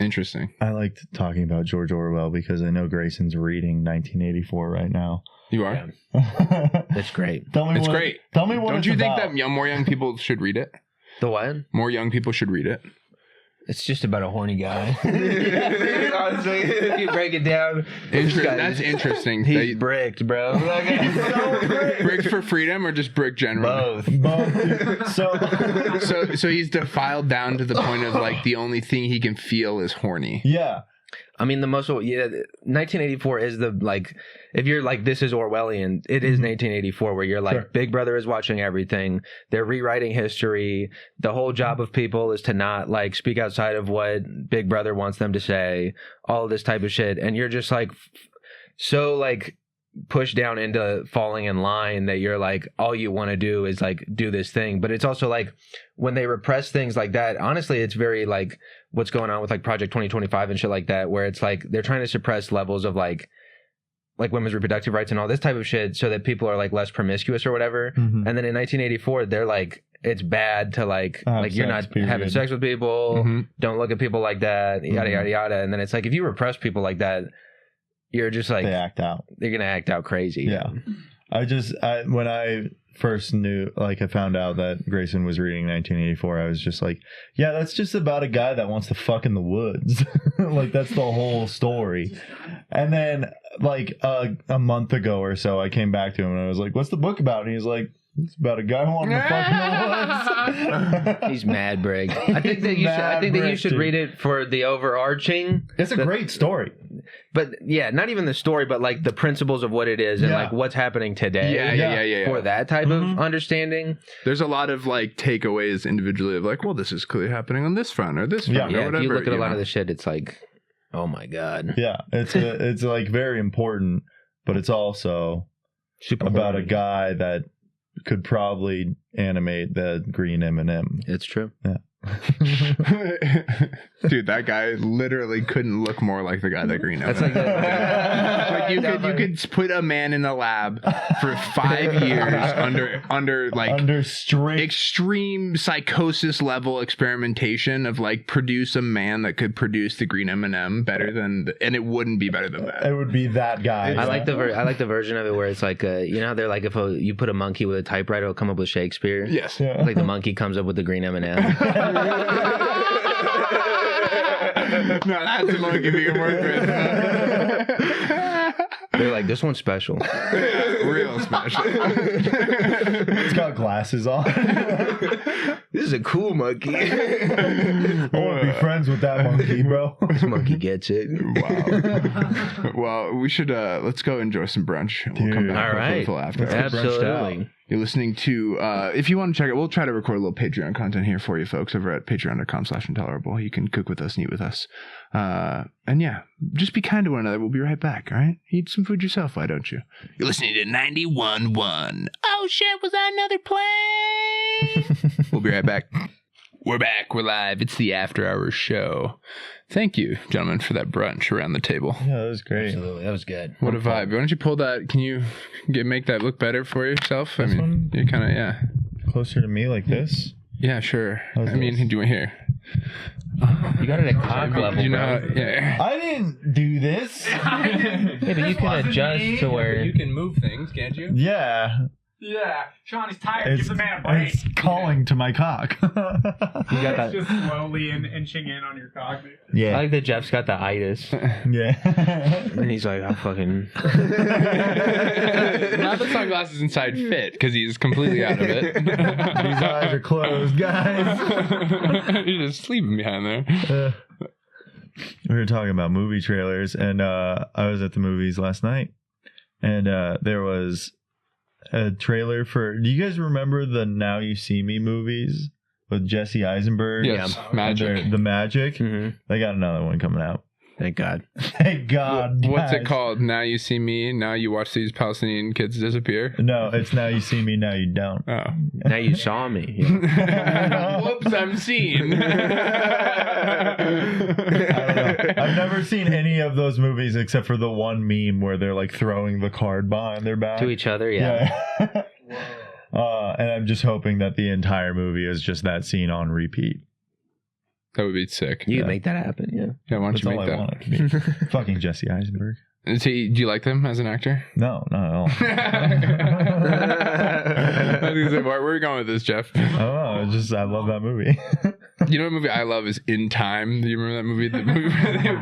Interesting. I liked talking about George Orwell because I know Grayson's reading 1984 right now. You are? Yeah. It's great. It's great. Tell me what Don't it's you think about. that more young people should read it? The what? More young people should read it. It's just about a horny guy. Honestly, if you break it down, That's interesting. he's bricked, bro. Brick for freedom or just brick generally? Both. So he's defiled down to the point of like the only thing he can feel is horny. Yeah. I mean, 1984 is the, like, if you're like, this is Orwellian, it is 1984 where you're like, Big Brother is watching everything. They're rewriting history. The whole job of people is to not like speak outside of what Big Brother wants them to say, all of this type of shit. And you're just like, so like pushed down into falling in line that you're like, all you want to do is like do this thing. But it's also like when they repress things like that, honestly, it's very like what's going on with like Project 2025 and shit like that, where it's like they're trying to suppress levels of like women's reproductive rights and all this type of shit so that people are like less promiscuous or whatever. And then in 1984, they're like, it's bad to like you're not having sex with people, don't look at people like that, yada yada yada. And then it's like, if you repress people like that, you're just like, they act out. They're gonna act out crazy. Yeah. When I first knew, like, I found out that Grayson was reading 1984, I was just like, yeah, that's just about a guy that wants to fuck in the woods. Like, that's the whole story. And then like a month ago or so, I came back to him and I was like, what's the book about? And he's like, it's about a guy wanting to fuck in the woods. He's mad brig. I think that you should read it for the overarching. It's a great story. But yeah, not even the story, but like the principles of what it is and like what's happening today. Yeah. For that type of understanding. There's a lot of like takeaways individually of like, well, this is clearly happening on this front or this front or whatever. If you look at a lot of the shit, it's like, oh my God. Yeah, it's like very important, but it's also super about horny. a guy that could probably animate the green M&M. It's true. Yeah. Dude, that guy literally couldn't look more like the guy that Green That's like like you could put a man in a lab for 5 years under strict extreme psychosis level experimentation of like produce a man that could produce the green M&M better than and it wouldn't be better than that. It would be that guy. I like the version of it where it's like you know how they're like, if you put a monkey with a typewriter, it'll come up with Shakespeare. Yes. Yeah. Like the monkey comes up with the green M&M. No, that's the monkey we can work with. They're like, this one's special. Real special. It's got glasses on. This is a cool monkey. I want to be friends with that monkey, bro. This monkey gets it. Wow. Well, we should let's go enjoy some brunch. We'll come back. All right. After. Absolutely. You're listening to, if you want to check it, we'll try to record a little Patreon content here for you folks over at patreon.com/intolerable. You can cook with us and eat with us. And yeah, just be kind to one another. We'll be right back, all right? Eat some food yourself, why don't you? You're listening to 91.1. Oh shit, was that another plane? We'll be right back. We're back. We're live. It's the After Hours show. Thank you, gentlemen, for that brunch around the table. Yeah, that was great. Absolutely. That was good. What a vibe. Why don't you pull that? Can you make that look better for yourself? This one? You're kind of, yeah. Closer to me like this? Yeah, sure. How's I mean, this? do you here? You got it at cock level, You know bro. how, yeah. I didn't do this. Yeah, but you can adjust to where You can move things, can't you? Yeah. Yeah, Sean is tired. Give the man a break. It's calling to my cock. You got that. It's just slowly inching in on your cock. I Yeah. like that Jeff's got the itis. Yeah. And he's like, I fucking. Now the sunglasses inside fit because he's completely out of it. These eyes are closed, guys. You're just sleeping behind there. We were talking about movie trailers, and I was at the movies last night, and there was a trailer for. Do you guys remember the Now You See Me movies with Jesse Eisenberg? Yes, Magic. The Magic. Mhm. They got another one coming out. Thank God. Thank God. What's it guys. called? Now you see me. Now you watch these Palestinian kids disappear. No, it's Now You See Me, Now You Don't. Oh. Now you saw me. Yeah. Whoops, I'm seen. I don't know. I've never seen any of those movies except for the one meme where they're like throwing the card behind their back. To each other, yeah. And I'm just hoping that the entire movie is just that scene on repeat. That would be sick. You can make that happen, yeah. Yeah, why don't That's you all make I that? want it to be. Fucking Jesse Eisenberg. Is he, do you like him as an actor? No, not at all. I was gonna say, where are we going with this, Jeff? I don't know. It's just I love that movie. You know what movie I love is In Time. Do you remember that movie? The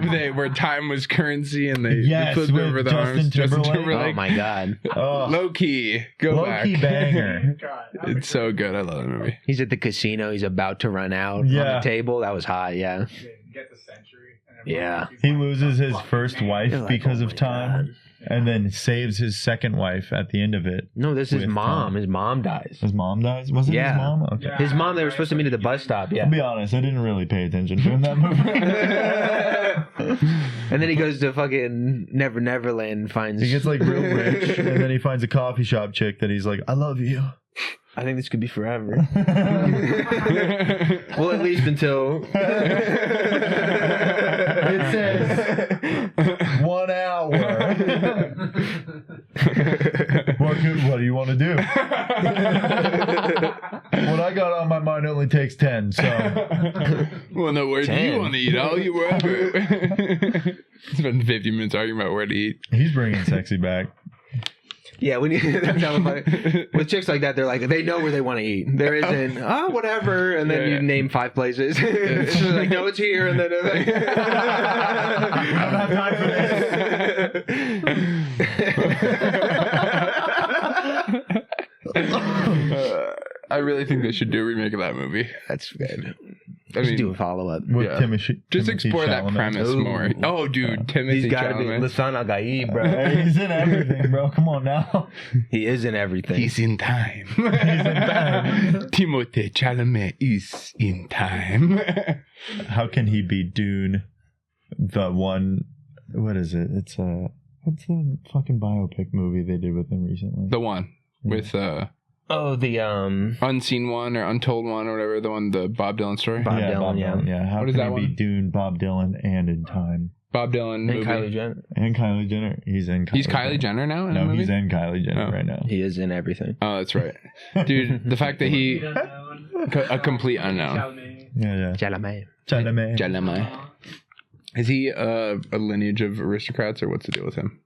movie where time was currency and they Yes, flipped with over the Justin arms. Justin Timberlake. Timberlake. Oh my God. Oh, Low key. Go back. low-key banger. It's so good. I love that movie. He's at the casino. He's about to run out on Yeah. the table. That was hot, yeah. Get the century. And Yeah. He loses his first wife You're like, because oh of my time, God. and then saves his second wife at the end of it. No, this is With mom. time. His mom dies. His mom dies? Was it Yeah. his mom? Okay. Yeah. His mom, they were supposed to meet at the bus stop, I'll yeah. be honest, I didn't really pay attention during that movie. And then he goes to fucking Neverland and finds. He gets like real rich, and then he finds a coffee shop chick that he's like, I love you. I think this could be forever. Well, at least until. It says 1 hour. What do you want to do? What I got on my mind only takes 10, so. Well, no, where do you 10. want to eat? All you wherever. Spend 50 minutes arguing about where to eat. He's bringing sexy back. Yeah, when you that sounds like with chicks like that, they're like they know where they want to eat. There isn't whatever, and then Yeah, you yeah. name 5 places. It's just like no, it's here, and then they're like, I don't have time for this. I really think they should do a remake of that movie. that's good. I Just do a mean, follow up. With Yeah. Timothy explore that Chalamet. premise Ooh. more. Oh, dude, Timothy He's got to be Chalamet. Lisan Al Gaib, bro. Hey, he's in everything, bro. Come on now. He is in everything. He's in time. He's in time. Timothée Chalamet is in time. How can he be Dune? The one. What is it? It's what's the fucking biopic movie they did with him recently? The one with oh, the Unseen One or Untold One or whatever. The one, the Bob Dylan story. Bob Dylan, yeah. Yeah. How What is can that he be one? Dune, Bob Dylan, and in time? Bob Dylan and movie. Kylie Jenner. And Kylie Jenner. He's in. He's Kylie Jenner now in the No, movie? he's in Kylie Jenner Oh. right now. He is in everything. Oh, that's right. Dude, the fact that he... A complete unknown. Yeah. Chalamet. Chalamet. Chalamet. Is he a lineage of aristocrats, or what's the deal with him?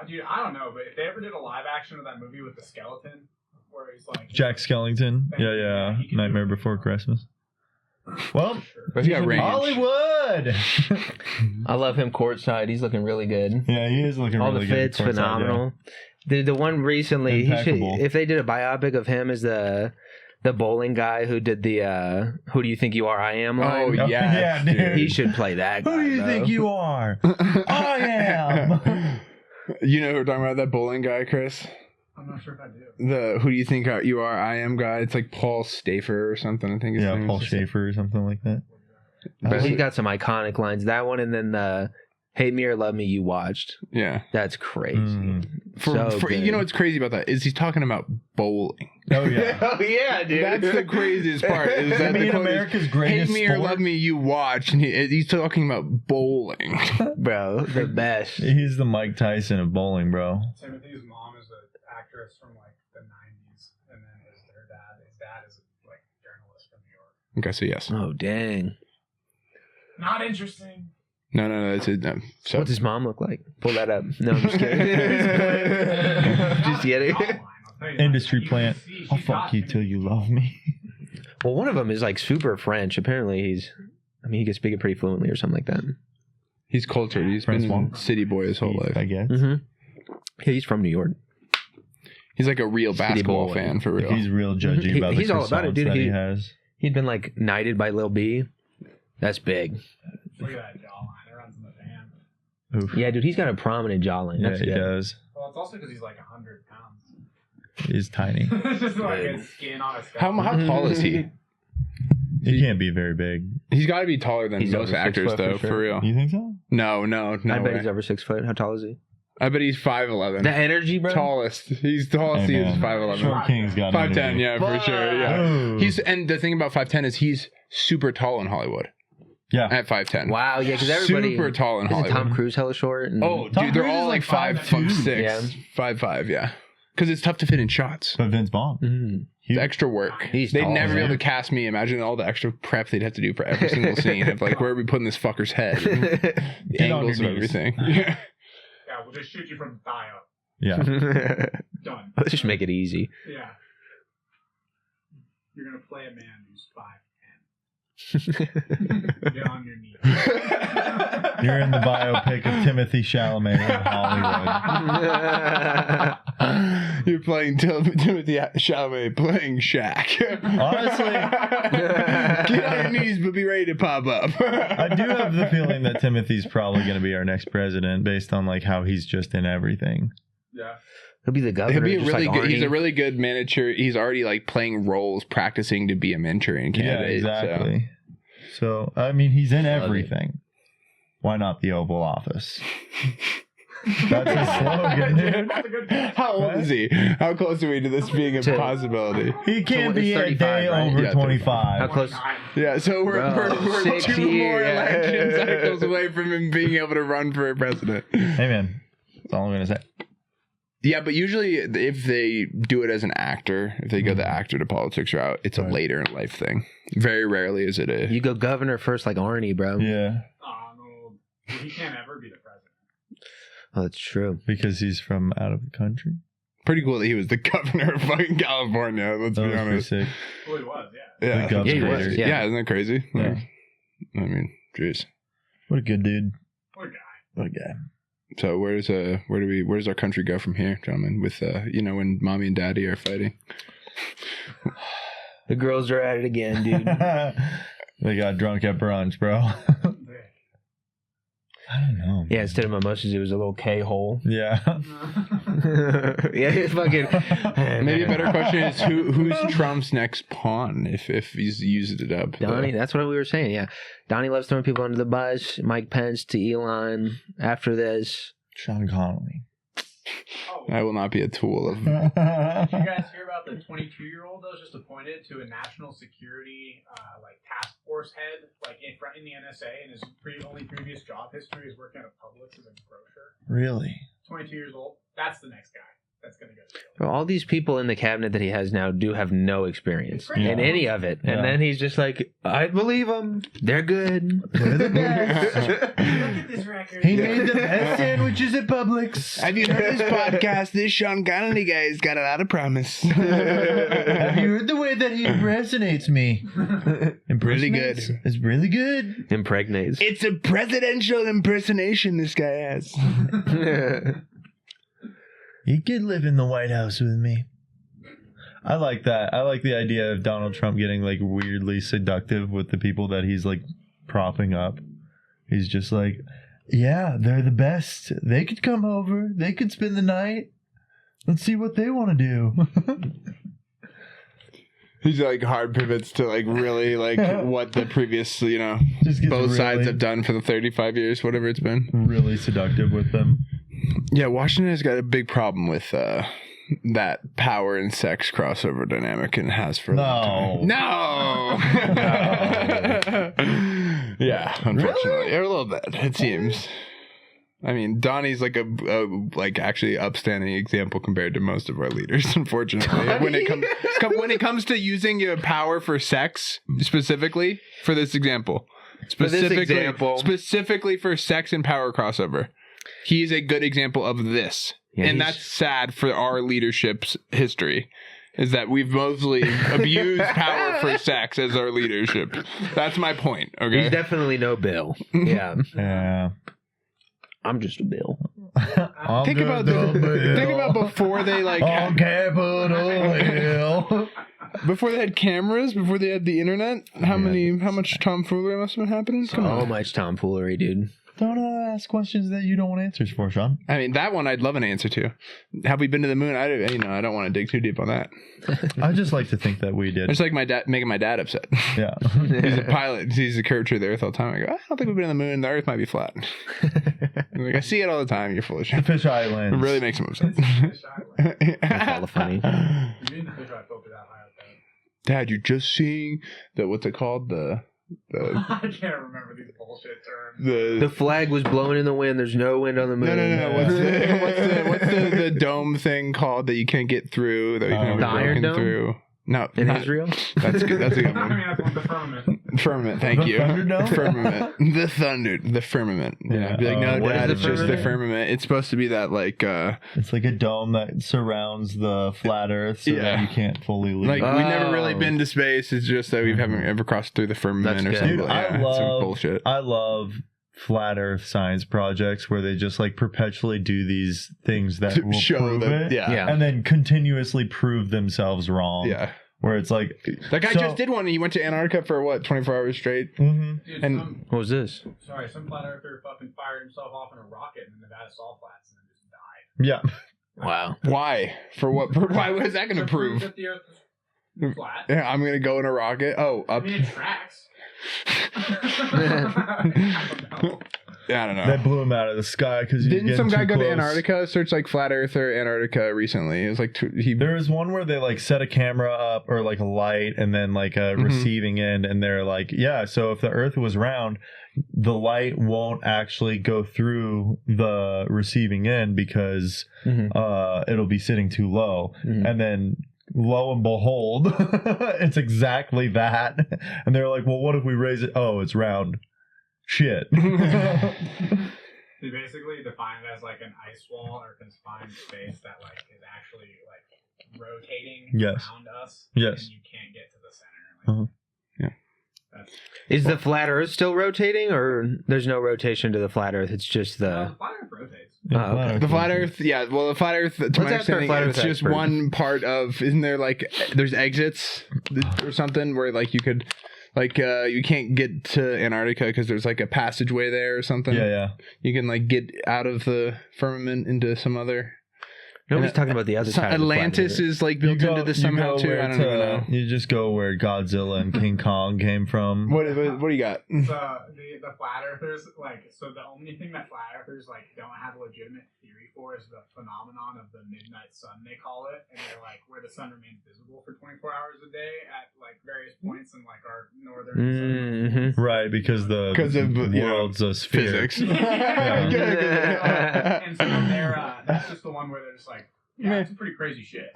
Dude, I don't know, but if they ever did a live action of that movie with the skeleton, where he's like Jack Skellington. Yeah. he can Nightmare do it. Before Christmas. Well, But he got he's in range. Hollywood. I love him courtside. He's looking really good. Yeah, he is looking All really the good. fits, courtside, yeah. phenomenal. The one recently, he should, Impeccable. if they did a biopic of him as the bowling guy who did the "Who do you think you are? I am" line. Oh, yes, yeah, dude. He should play that guy. Who do you bro. think you are? I am. You know who we're talking about? That bowling guy, Chris? I'm not sure if I do. The Who Do You Think You Are? I Am guy. It's like Paul Stafer or something, I think his Yeah, name Paul is. Schaefer or something like that. But He's got some iconic lines. That one, and then the "Hate Me or Love Me" you watched. Yeah. That's crazy. Mm. So For good. you know what's crazy about that is he's talking about bowling. Oh yeah. Oh yeah, dude. That's the craziest part. Is that I mean, the quote is, America's Hate greatest me or sport. love me, you watch, and he's talking about bowling. bro. The best. He's the Mike Tyson of bowling, bro. Timothy's mom is an actress from like the 90s, and then his dad is like a journalist from New York. Okay, so yes. Oh dang. Not interesting. No, that's it. No. So What does mom look like? Pull that up. No, I'm just kidding. Just kidding. Outline, I'll industry plant. I'll fuck you till you love me. Well, one of them is like super French. Apparently, he can speak it pretty fluently or something like that. He's cultured. He's been a city boy his whole life. I guess. Yeah, he's from New York. He's like a real basketball fan for real. He's real judgy about the he's all about it, dude. that he has. He'd been like knighted by Lil B. That's big. Look at that jawline. It runs in the van. Oof. Yeah, dude, he's got a prominent jawline. Yeah, That's he good. does. Well, it's also because he's like 100 pounds. He's tiny. It's just like his skin on his skull. How tall is he? He can't be very big. He's got to be taller than He's most over 6 actors, foot though, for sure. for real. You think so? No I bet way. he's over 6 foot. How tall is he? I bet he's 5'11". The energy, bro. Tallest. He's tallest. Hey, He is man. 5'11". Short King's got 5'10", energy. yeah, for sure. Yeah. Oh. And the thing about 5'10" is he's super tall in Hollywood. Yeah. At 5'10". Wow, yeah, because everybody super tall in isn't Hollywood. Tom Cruise hella short. And Oh, Tom dude, they're Cruise all is like like 5'6", Yeah. 5'5", yeah. Because it's tough to fit in shots. But Vince Vaughn. Mhm. It's extra work. He's They'd tall, never be able man. to cast me. Imagine all the extra prep they'd have to do for every single scene. Of like, where are we putting this fucker's head? The Get on angles of your knees. everything. Yeah. Yeah, we'll just shoot you from the thigh up. Yeah. Done. Let's just make it easy. Yeah. You're going to play a man who's 5'10". Get on your knees. You're in the biopic of Timothy Chalamet in Hollywood. You're playing Timothy Chalamet playing Shaq. Honestly, Get on your knees, but be ready to pop up. I do have the feeling that Timothy's probably going to be our next president based on like how he's just in everything. Yeah. He'll be the governor. He'll be a just really like good. He's a Arnie. really good manager. He's already like playing roles, practicing to be a Manchurian candidate. Yeah, exactly. So I mean, he's in everything. Why not the Oval Office? That's his slogan, dude. That's a good So. How old is he? How close are we to this being a possibility? He can't So be it's a 35, day right? over Yeah, 25. How close? Yeah, so we're Bro, 6 2 more years, yeah. election cycles away from him being able to run for president. Hey man, that's all I'm gonna say. Yeah, but usually if they do it as an actor, if they go the actor to politics route, it's a Right. later in life thing. Very rarely is it a... You go governor first, like Arnie, bro. Yeah, Donald. He can't ever be the president. Oh, that's true. because he's from out of the country. Pretty cool that he was the governor of fucking California, let's That be was pretty honest. sick. Well, he was, yeah. Yeah, The Yeah, he was, governor. yeah. yeah, isn't that crazy? Yeah. I mean, jeez. What a good dude. What a guy. What a guy. So where does our country go from here, gentlemen? With when mommy and daddy are fighting. The girls are at it again, dude. They got drunk at brunch, bro. I don't know. Yeah, instead of mimosas, it was a little K-hole. Yeah. Yeah, it's fucking... Maybe a better question is who's Trump's next pawn if he's used it up. Donnie, that's what we were saying, yeah. Donnie loves throwing people under the bus. Mike Pence to Elon after this. Sean Connolly. Oh, I will not be a tool of. did you guys hear about the 22-year-old that was just appointed to a national security task force head, in the NSA, and his only previous job history is working at a Publix as a grocer. Really? 22 years old. That's the next guy. That's gonna go to jail. Bro, all these people in the cabinet that he has now do have no experience Yeah. in any of it. Yeah. And then he's just like, I believe them. They're good. They're the best. Look at this record. He made the best sandwiches at Publix. Have you heard this podcast? This Sean Connolly guy's got a lot of promise. Have you heard the way that he impersonates me? Really good. It's really good. Impregnates. It's a presidential impersonation this guy has. You could live in the White House with me. I like that. I like the idea of Donald Trump getting like weirdly seductive with the people that he's like propping up. He's just like, yeah, they're the best. They could come over. They could spend the night. Let's see what they want to do. He's like hard pivots to like really like what the previous, Just gets both sides really- have done for the 35 years, whatever it's been. Really seductive with them. Yeah, Washington has got a big problem with that power and sex crossover dynamic and has for a long time. No. Yeah, unfortunately. A little bit, it seems. I mean, Donnie's like a actually upstanding example compared to most of our leaders, unfortunately. When it comes to using your power for sex, specifically for this example. Specifically for sex and power crossover. He's a good example of this. Yeah, and that's sad for our leadership's history. Is that we've mostly abused power for sex as our leadership. That's my point. Okay. He's definitely no Bill. Yeah. Yeah. I'm just a Bill. Think about before they like on Capitol Hill. before they had cameras, before they had the internet. How much tomfoolery must have been happening? Come So on. much tomfoolery, dude. Don't ask questions that you don't want answers for, Sean. I mean, that one I'd love an answer to. Have we been to the moon? I don't want to dig too deep on that. I just like to think that we I did. just like my dad making my dad upset. Yeah. He's a pilot. He's a curvature of the Earth all the time. I go, I don't think we've been to the moon. The Earth might be flat. I'm like, I see it all the time. You're full of The shit. Fish It Islands. really makes him upset. Fish Island. That's hella funny. You mean the fish eye filter that high up there? Dad, you're just seeing what's it called? I can't remember these bullshit terms. The flag was blowing in the wind. There's no wind on the moon. No. What's the dome thing called that you can't get through? That you can The Iron Dome? through? No, In not- Israel? That's good. That's a good I one. mean, that's one, the firmament. Firmament. Thank The you. Thunderdome? Firmament. The thunder. The firmament. Yeah. Be like, no, What Dad, is it's the just the firmament? firmament. It's supposed to be that like It's like a dome that surrounds the flat Earth so that Yeah. you can't fully leave. like we've never really Oh. been to space. It's just that we haven't ever crossed through the firmament That's or good. something. Dude, Yeah, it's some bullshit. I love flat Earth science projects where they just like perpetually do these things that To will show prove that, it, Yeah. and then continuously prove themselves wrong. Yeah. Where it's like That guy just did one. He went to Antarctica for 24 hours straight. Mhm. Dude, And- What was this? some flat earther fucking fired himself off in a rocket in the Nevada salt flats and then just died. Yeah. Wow. Why? For what? Why was that going to prove? that the Earth is flat. Yeah, I'm going to go in a rocket. Oh, I up. mean, it tracks. Yeah, I don't know. They blew him out of the sky because Didn't some guy go to Antarctica? Search like flat earther Antarctica recently. It was like There was one where they like set a camera up or like a light and then like a receiving end, and they're like, yeah, so if the Earth was round, the light won't actually go through the receiving end because it'll be sitting too low. And then lo and behold, it's exactly that. And they're like, well, what if we raise it? Oh, it's round. Shit. They basically define it as like an ice wall or confined space that like is actually like rotating around us. Yes. And you can't get to the center. Like, that's, Is the flat Earth still rotating, or there's no rotation to the flat Earth? It's just the. flat Earth rotates. Oh, okay. The flat Earth, yeah. Well, the flat Earth, to my ask our understanding, flat it's Earth just expert. one part of. Isn't there like there's exits or something where like you could, like you can't get to Antarctica because there's like a passageway there or something. Yeah. You can like get out of the firmament into some other. Nobody's talking about the other side. of the Atlantis planet. is like built into this somehow too. I don't even know. You just go where Godzilla and King Kong came from. What do you got? So the flat earthers, like, so the only thing that flat earthers like don't have a legitimate theory for is the phenomenon of the midnight sun, they call it, and they're like where the sun remains visible for 24 hours a day at like various points in like our northern and southern Right, because the 'Cause of, you know, world's a sphere. Physics. and so they're that's just the one where they're just like, yeah, it's pretty crazy shit.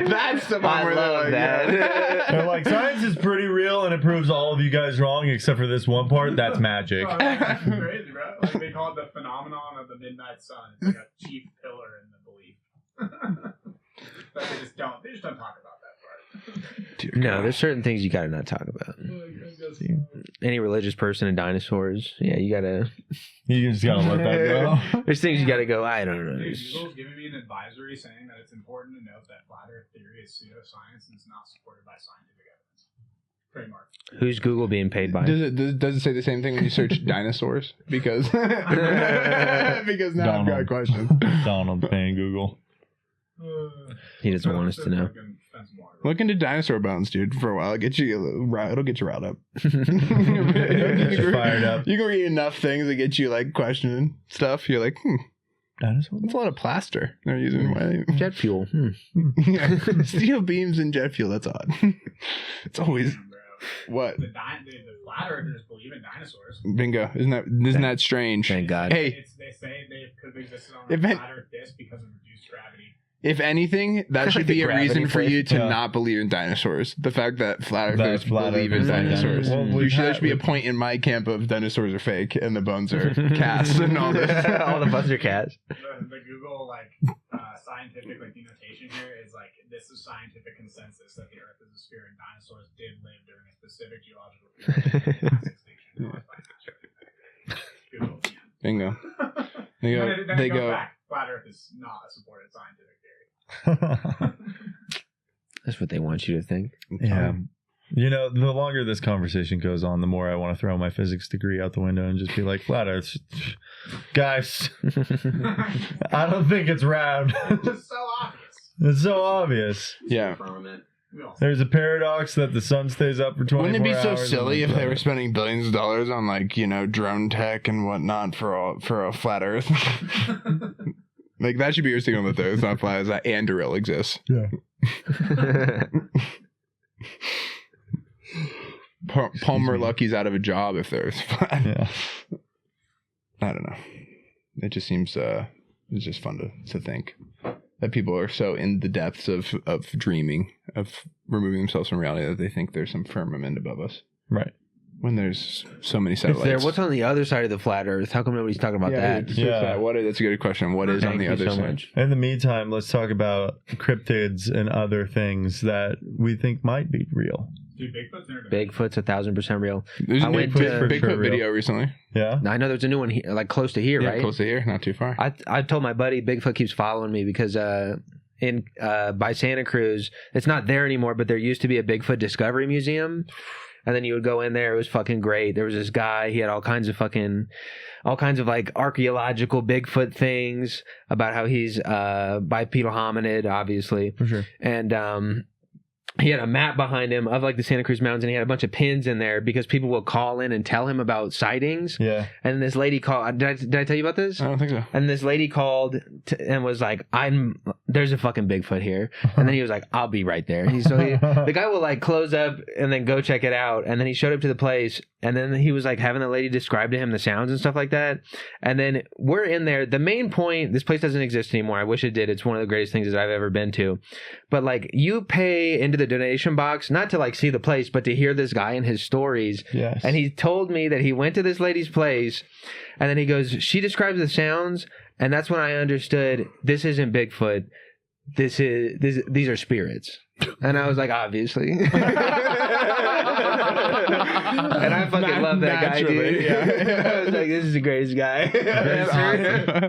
That's the one I where they're love like, that. yeah. They're like, science is pretty real and it proves all of you guys wrong except for this one part. That's magic. Oh, that's crazy, bro. Like they call it the phenomenon of the midnight sun. It's like a chief pillar in the belief. But they just don't talk about that part. No, there's certain things you gotta not talk about. Any religious person and dinosaurs, yeah, you gotta. You just gotta let that go. There's things you gotta go. I don't know. Dude, Google's giving me an advisory saying that it's important to note that flat Earth theory is pseudoscience and is not supported by scientific evidence. Trademark. Who's Google being paid by? Does it say the same thing when you search dinosaurs? Because because now I've got questions. Donald paying Google. He doesn't want us to know. Look into dinosaur bones, dude, for a while. It'll get you riled up. Get you fired up. You can read enough things that get you like questioning stuff. You're like, Dinosaur? that's a lot of plaster they're using. Jet fuel. Yeah. Steel beams and jet fuel. That's odd. It's always what? The flat earthers believe in dinosaurs. Bingo. Isn't that strange? Thank God. Hey, They say they could have existed on If a it- flat Earth disk because of reduced gravity. If anything, that should Like be the a reason gravity for you to Yeah. not believe in dinosaurs. The fact that flat That earthers flat believe in earthers- dinosaurs. Well, There should be a point in my camp of dinosaurs are fake and the bones are cast and all this. All the buns are cats. The Google scientific denotation here is this is scientific consensus that the Earth is a sphere and dinosaurs did live during a specific geological period of mass extinction caused by natural. Google. Bingo. Then They it goes go. back. Flat Earth is not a supported scientific theory. That's what they want you to think. Yeah. You know, the longer this conversation goes on, the more I want to throw my physics degree out the window and just be like, flat Earth, guys, I don't think it's round. It's just so obvious. It's so obvious. Yeah. Firmament. We all There's a paradox that the sun stays up for 24 hours. Wouldn't it be so and silly then- if they were spending billions of dollars on drone tech and whatnot for a flat Earth? That should be your signal that the Earth's not flat. Is that Anduril exists? Yeah. Palmer Lucky's out of a job if the Earth's flat. Yeah. I don't know. It just seems it's just fun to think that people are so in the depths of dreaming, of removing themselves from reality, that they think there's some firmament above us. Right. When there's so many Is satellites. there? What's on the other side of the flat Earth? How come nobody's talking about that? Yeah. That's a good question. What is on Thank the you other so side? much. In the meantime, let's talk about cryptids and other things that we think might be real. Dude, Bigfoot's never Bigfoot's 1,000% real. There's a I new went Bigfoot to- video recently. Yeah. I know there's a new one here, close to here, Yeah, right? close to here, not too far. I told my buddy Bigfoot keeps following me because in by Santa Cruz, it's not there anymore, but there used to be a Bigfoot Discovery Museum. And then you would go in there. It was fucking great. There was this guy. He had all kinds of archaeological Bigfoot things about how he's bipedal hominid, obviously. For sure. And he had a map behind him of the Santa Cruz Mountains, and he had a bunch of pins in there because people will call in and tell him about sightings. Yeah. And this lady called. Did I tell you about this? I don't think so. And this lady called and was like, there's a fucking Bigfoot here. And then he was like, I'll be right there. The guy will close up and then go check it out. And then he showed up to the place. And then he was having the lady describe to him the sounds and stuff like that. And then we're in there. The main point, this place doesn't exist anymore. I wish it did. It's one of the greatest things that I've ever been to. But you pay into the donation box, not to see the place, but to hear this guy and his stories. Yes. And he told me that he went to this lady's place, and then he goes, she describes the sounds, and that's when I understood this isn't Bigfoot. These are spirits. And I was like, obviously. And I fucking love that guy, dude. Yeah. I was like, this is the greatest guy.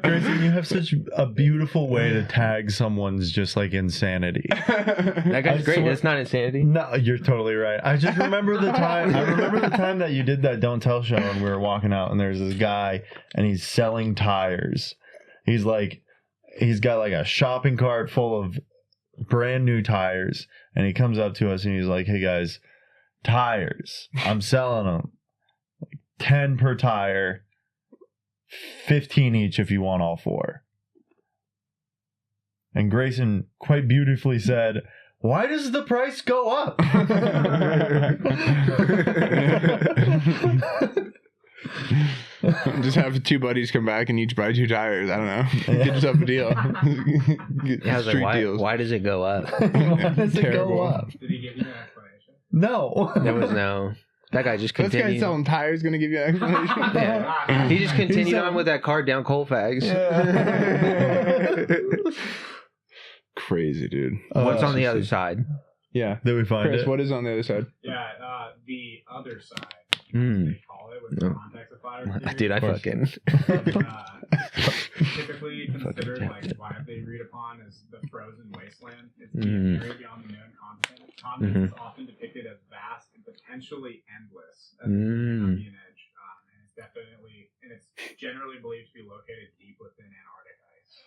Grayson, you have such a beautiful way to tag someone's just insanity. That guy's I great. swear- That's not insanity. No, you're totally right. I just remember the time. I remember the time that you did that Don't Tell show, and we were walking out, and there's this guy, and he's selling tires. He's got a shopping cart full of brand new tires, and he comes up to us and he's like, "Hey guys, tires. I'm selling them. 10 per tire, 15 each if you want all 4." And Grayson quite beautifully said, "Why does the price go up?" Just have 2 buddies come back and each buy 2 tires. I don't know. Get yourself a deal. Get Yeah, I was like, street deals. why does it go up? Why does it go Terrible. up? Did he give you an explanation? No. There was no. That guy just This guy continued. selling tires going to give you an explanation? Yeah. He just continued He's on with that card down Colfax. Crazy, dude. What's on the other side? Yeah. Did we find Chris, it? what is on the other side? Yeah, the other side. Hmm. They call it with the context of fire. Dude, I course. fucking. Typically considered widely agreed upon as the frozen wasteland. It's Mhm. very beyond the known continent. Continent is often depicted as vast and potentially endless as the Nemean edge, and it's generally believed to be located deep within Antarctic ice.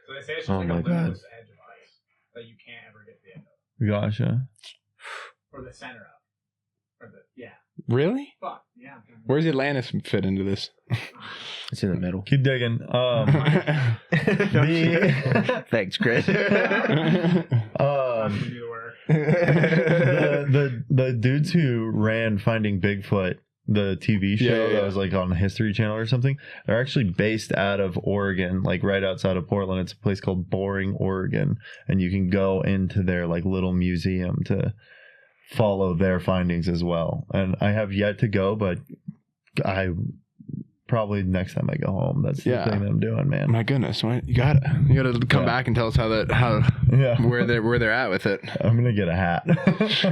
So they say it's just Oh like my a God. limitless edge of ice that you can't ever get to the end of, Gotcha. or the center of, or the Really? fuck yeah. Where's Atlantis fit into this? It's in the middle. Keep digging. Thanks, Chris. I'm gonna do the work. The dudes who ran Finding Bigfoot the TV show Yeah. that was like on the History Channel or something. They're actually based out of Oregon, like right outside of Portland. It's a place called Boring, Oregon, and you can go into their like little museum to follow their findings as well. And I have yet to go, but I probably next time I go home, that's the thing that I'm doing, man. My goodness, you gotta come back and tell us how where they're at with it. I'm gonna get a hat.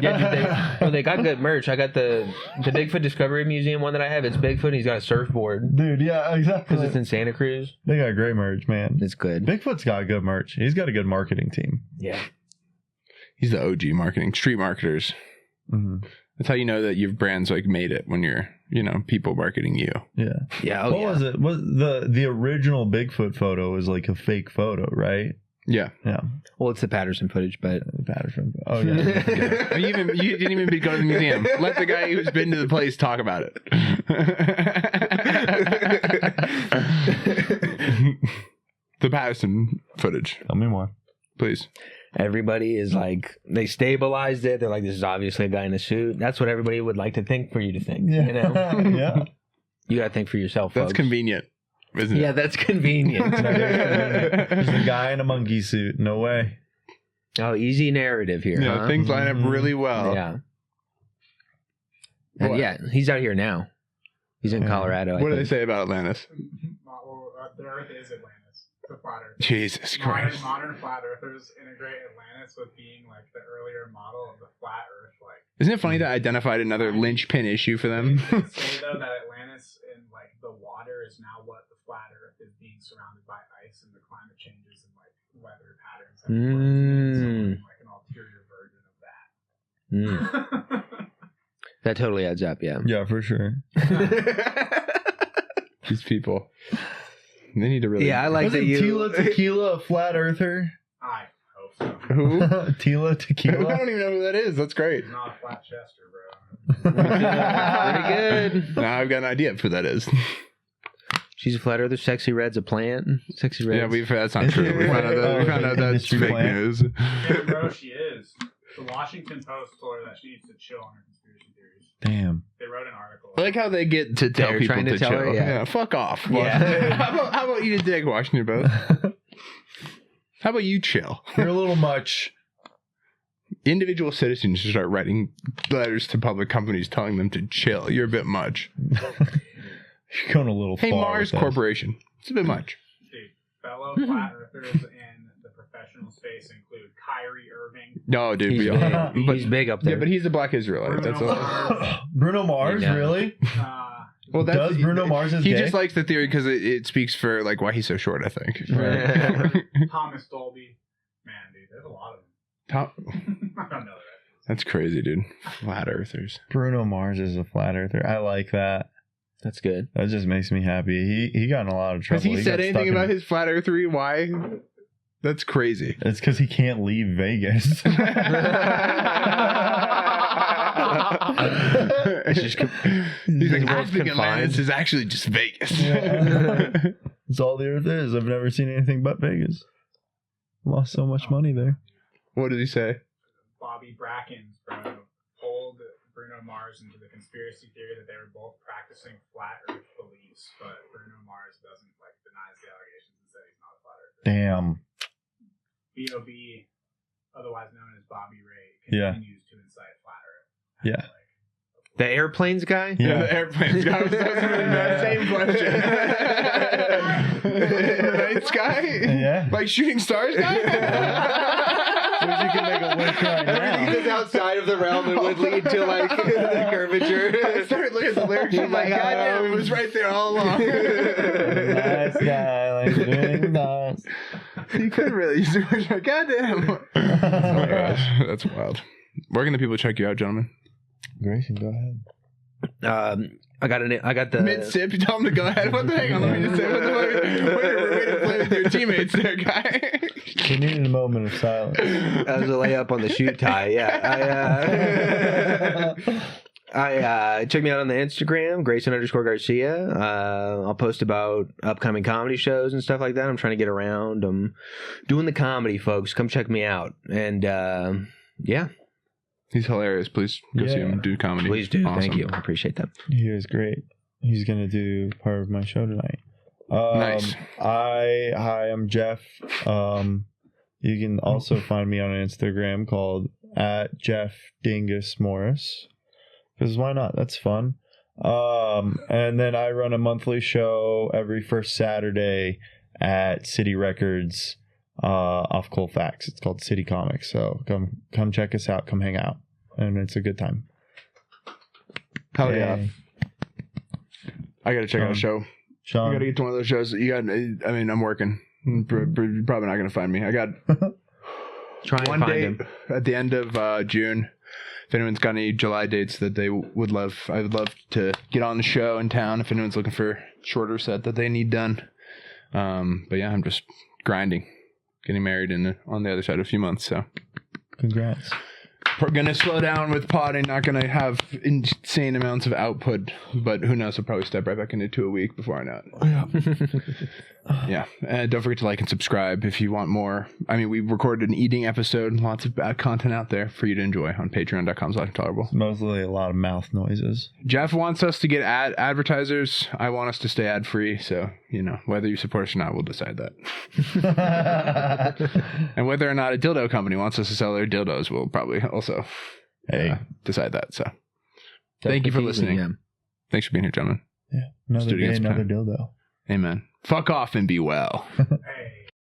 Yeah, they got good merch. I got the Bigfoot Discovery Museum one that I have. It's Bigfoot. And he's got a surfboard Dude, yeah, exactly. because it's in Santa Cruz. They got great merch, man. It's good. Bigfoot's got good merch. He's got a good marketing team. Yeah. He's the OG marketing, street marketers. Mm-hmm. That's how you know that your brand's like made it, when you're, people marketing you. Yeah. Yeah. What was it? Was the original Bigfoot photo was like a fake photo, right? Yeah. Yeah. Well, it's the Patterson footage, but Patterson. Oh yeah. you didn't even go to the museum. Let the guy who's been to the place talk about it. The Patterson footage, Tell me more. please. everybody is like, they stabilized it. They're like, this is obviously a guy in a suit. That's what everybody would like to think for you to think. Yeah. You know, Yeah. you got to think for yourself. That's folks. convenient, isn't Yeah, it? that's convenient. There's a guy in a monkey suit. No way. Oh, easy narrative here. Yeah, huh? things line up really well. Yeah. And What? yeah, he's out here now. He's in Yeah. Colorado. I What do they think. say about Atlantis? Well, the Earth is Atlantis. It's a flat Earth. Jesus Christ. Modern flat earthers integrate Atlantis with being like the earlier model of the flat Earth. Like, Isn't it funny that I identified another linchpin issue for them? they say though that Atlantis and like the water is now what the flat Earth is being surrounded by ice, and the climate changes and like weather patterns. Have Mm. like an ulterior version of Mm. that. That totally adds up. Yeah. Yeah, for sure. These people. They need to really. Yeah, I like that Wasn't you. Tila Tequila a flat earther? I hope so. Who? Tila I Tequila? don't even know who that is. That's great. He's not a flat chester, bro. Pretty good. Now I've got an idea of who that is. She's a flat earther. Sexy Red's a plant. Sexy Red. Yeah, that's not true. We found out that's Industry fake plant. news. Yeah, bro, she is. The Washington Post told her that she needs to chill on her conspiracy theories. Damn. They wrote an article. I like how they get to tell They're people trying to to tell chill. her, yeah. Fuck off. Yeah. how about you just dig Washington Post? How about you chill? You're a little much. Individual citizens should start writing letters to public companies telling them to chill. You're a bit much. You're going a little Hey, far. Mars with that. Corporation. It's a bit much. Dude, fellow flat earthers in the professional space include Kyrie Irving. No, dude. He's, we big. all, He's big up there. yeah, but he's a black Israelite. That's Bruno all. Mars, Bruno Mars, Yeah. really? Well, that's, Does Bruno Mars is He gay? just likes the theory because it speaks for like why he's so short. I think. Thomas Dolby. Man, dude, there's a lot of them. Tom, I don't know that. that's crazy, dude. Flat earthers. Bruno Mars is a flat earther. I like that. That's good. That just makes me happy. He got in a lot of trouble. Has he said got anything stuck about in- his flat earthery? Why? That's crazy. It's because he can't leave Vegas. It's just he's like, I world's think confined. Atlantis is actually just Vegas. It's all the earth is. I've never seen anything but Vegas. Lost so much money there. What did he say? Bobby Brackens, bro, pulled Bruno Mars into the conspiracy theory that they were both practicing flat Earth beliefs, but Bruno Mars doesn't like denies the allegations and said he's not a flat Earther. Damn. B.O.B., otherwise known as Bobby Ray, Yeah. continues to incite flat Earth. Yeah. The airplanes guy? Yeah, the airplanes guy was asking that same question. The night sky? Yeah. Like shooting stars guy? Wish you could make a wish right now. Everything that's outside of the realm that would lead to like the curvature. I started looking at the lyrics. I'm like, God damn, it was right there all along. Nice guy, like doing dots. You couldn't really use it. God damn. Oh my gosh, that's wild. Where can the people check you out, gentlemen? Grayson, go ahead. I got the Mid sip, you tell them to go ahead. What the heck? Let me just say, what the fuck? Way to play with your teammates there, guy. We needed a moment of silence. That was a layup on the shoot tie. Yeah. I check me out on the Instagram, Grayson_Garcia. I'll post about upcoming comedy shows and stuff like that. I'm trying to get around. I'm doing the comedy, folks. Come check me out. And yeah. He's hilarious. Please go see him do comedy. Please do. Awesome. Thank you. I appreciate that. He is great. He's gonna do part of my show tonight. Nice. I'm Jeff. You can also find me on Instagram called @JeffDingusMorris. Because why not? That's fun. And then I run a monthly show every first Saturday at City Records off Colfax. It's called City Comics. So come check us out. Come hang out, and it's a good time. Hell yeah! I gotta check out a show. Sean, I gotta get to one of those shows. I'm working. You're probably not gonna find me. I got Try and one find date him. at the end of June. If anyone's got any July dates that they would love, I would love to get on the show in town. If anyone's looking for a shorter set that they need done. But yeah, I'm just grinding, getting married on the other side of a few months. So congrats. we're gonna slow down with podding. Not gonna have insane amounts of output, but who knows? I'll probably step right back into 2 a week before I know it. Yeah. And don't forget to like and subscribe if you want more. I mean, we recorded an eating episode. Lots of content out there for you to enjoy on patreon.com/intolerable. It's mostly a lot of mouth noises. Jeff wants us to get advertisers. I want us to stay ad free. So, whether you support us or not, we'll decide that. And whether or not a dildo company wants us to sell their dildos, we'll probably also decide that. So thank you for listening. Yeah. Thanks for being here, gentlemen. Yeah. Another do it day, again another sometime. dildo. Amen. Fuck off and be well. Hey,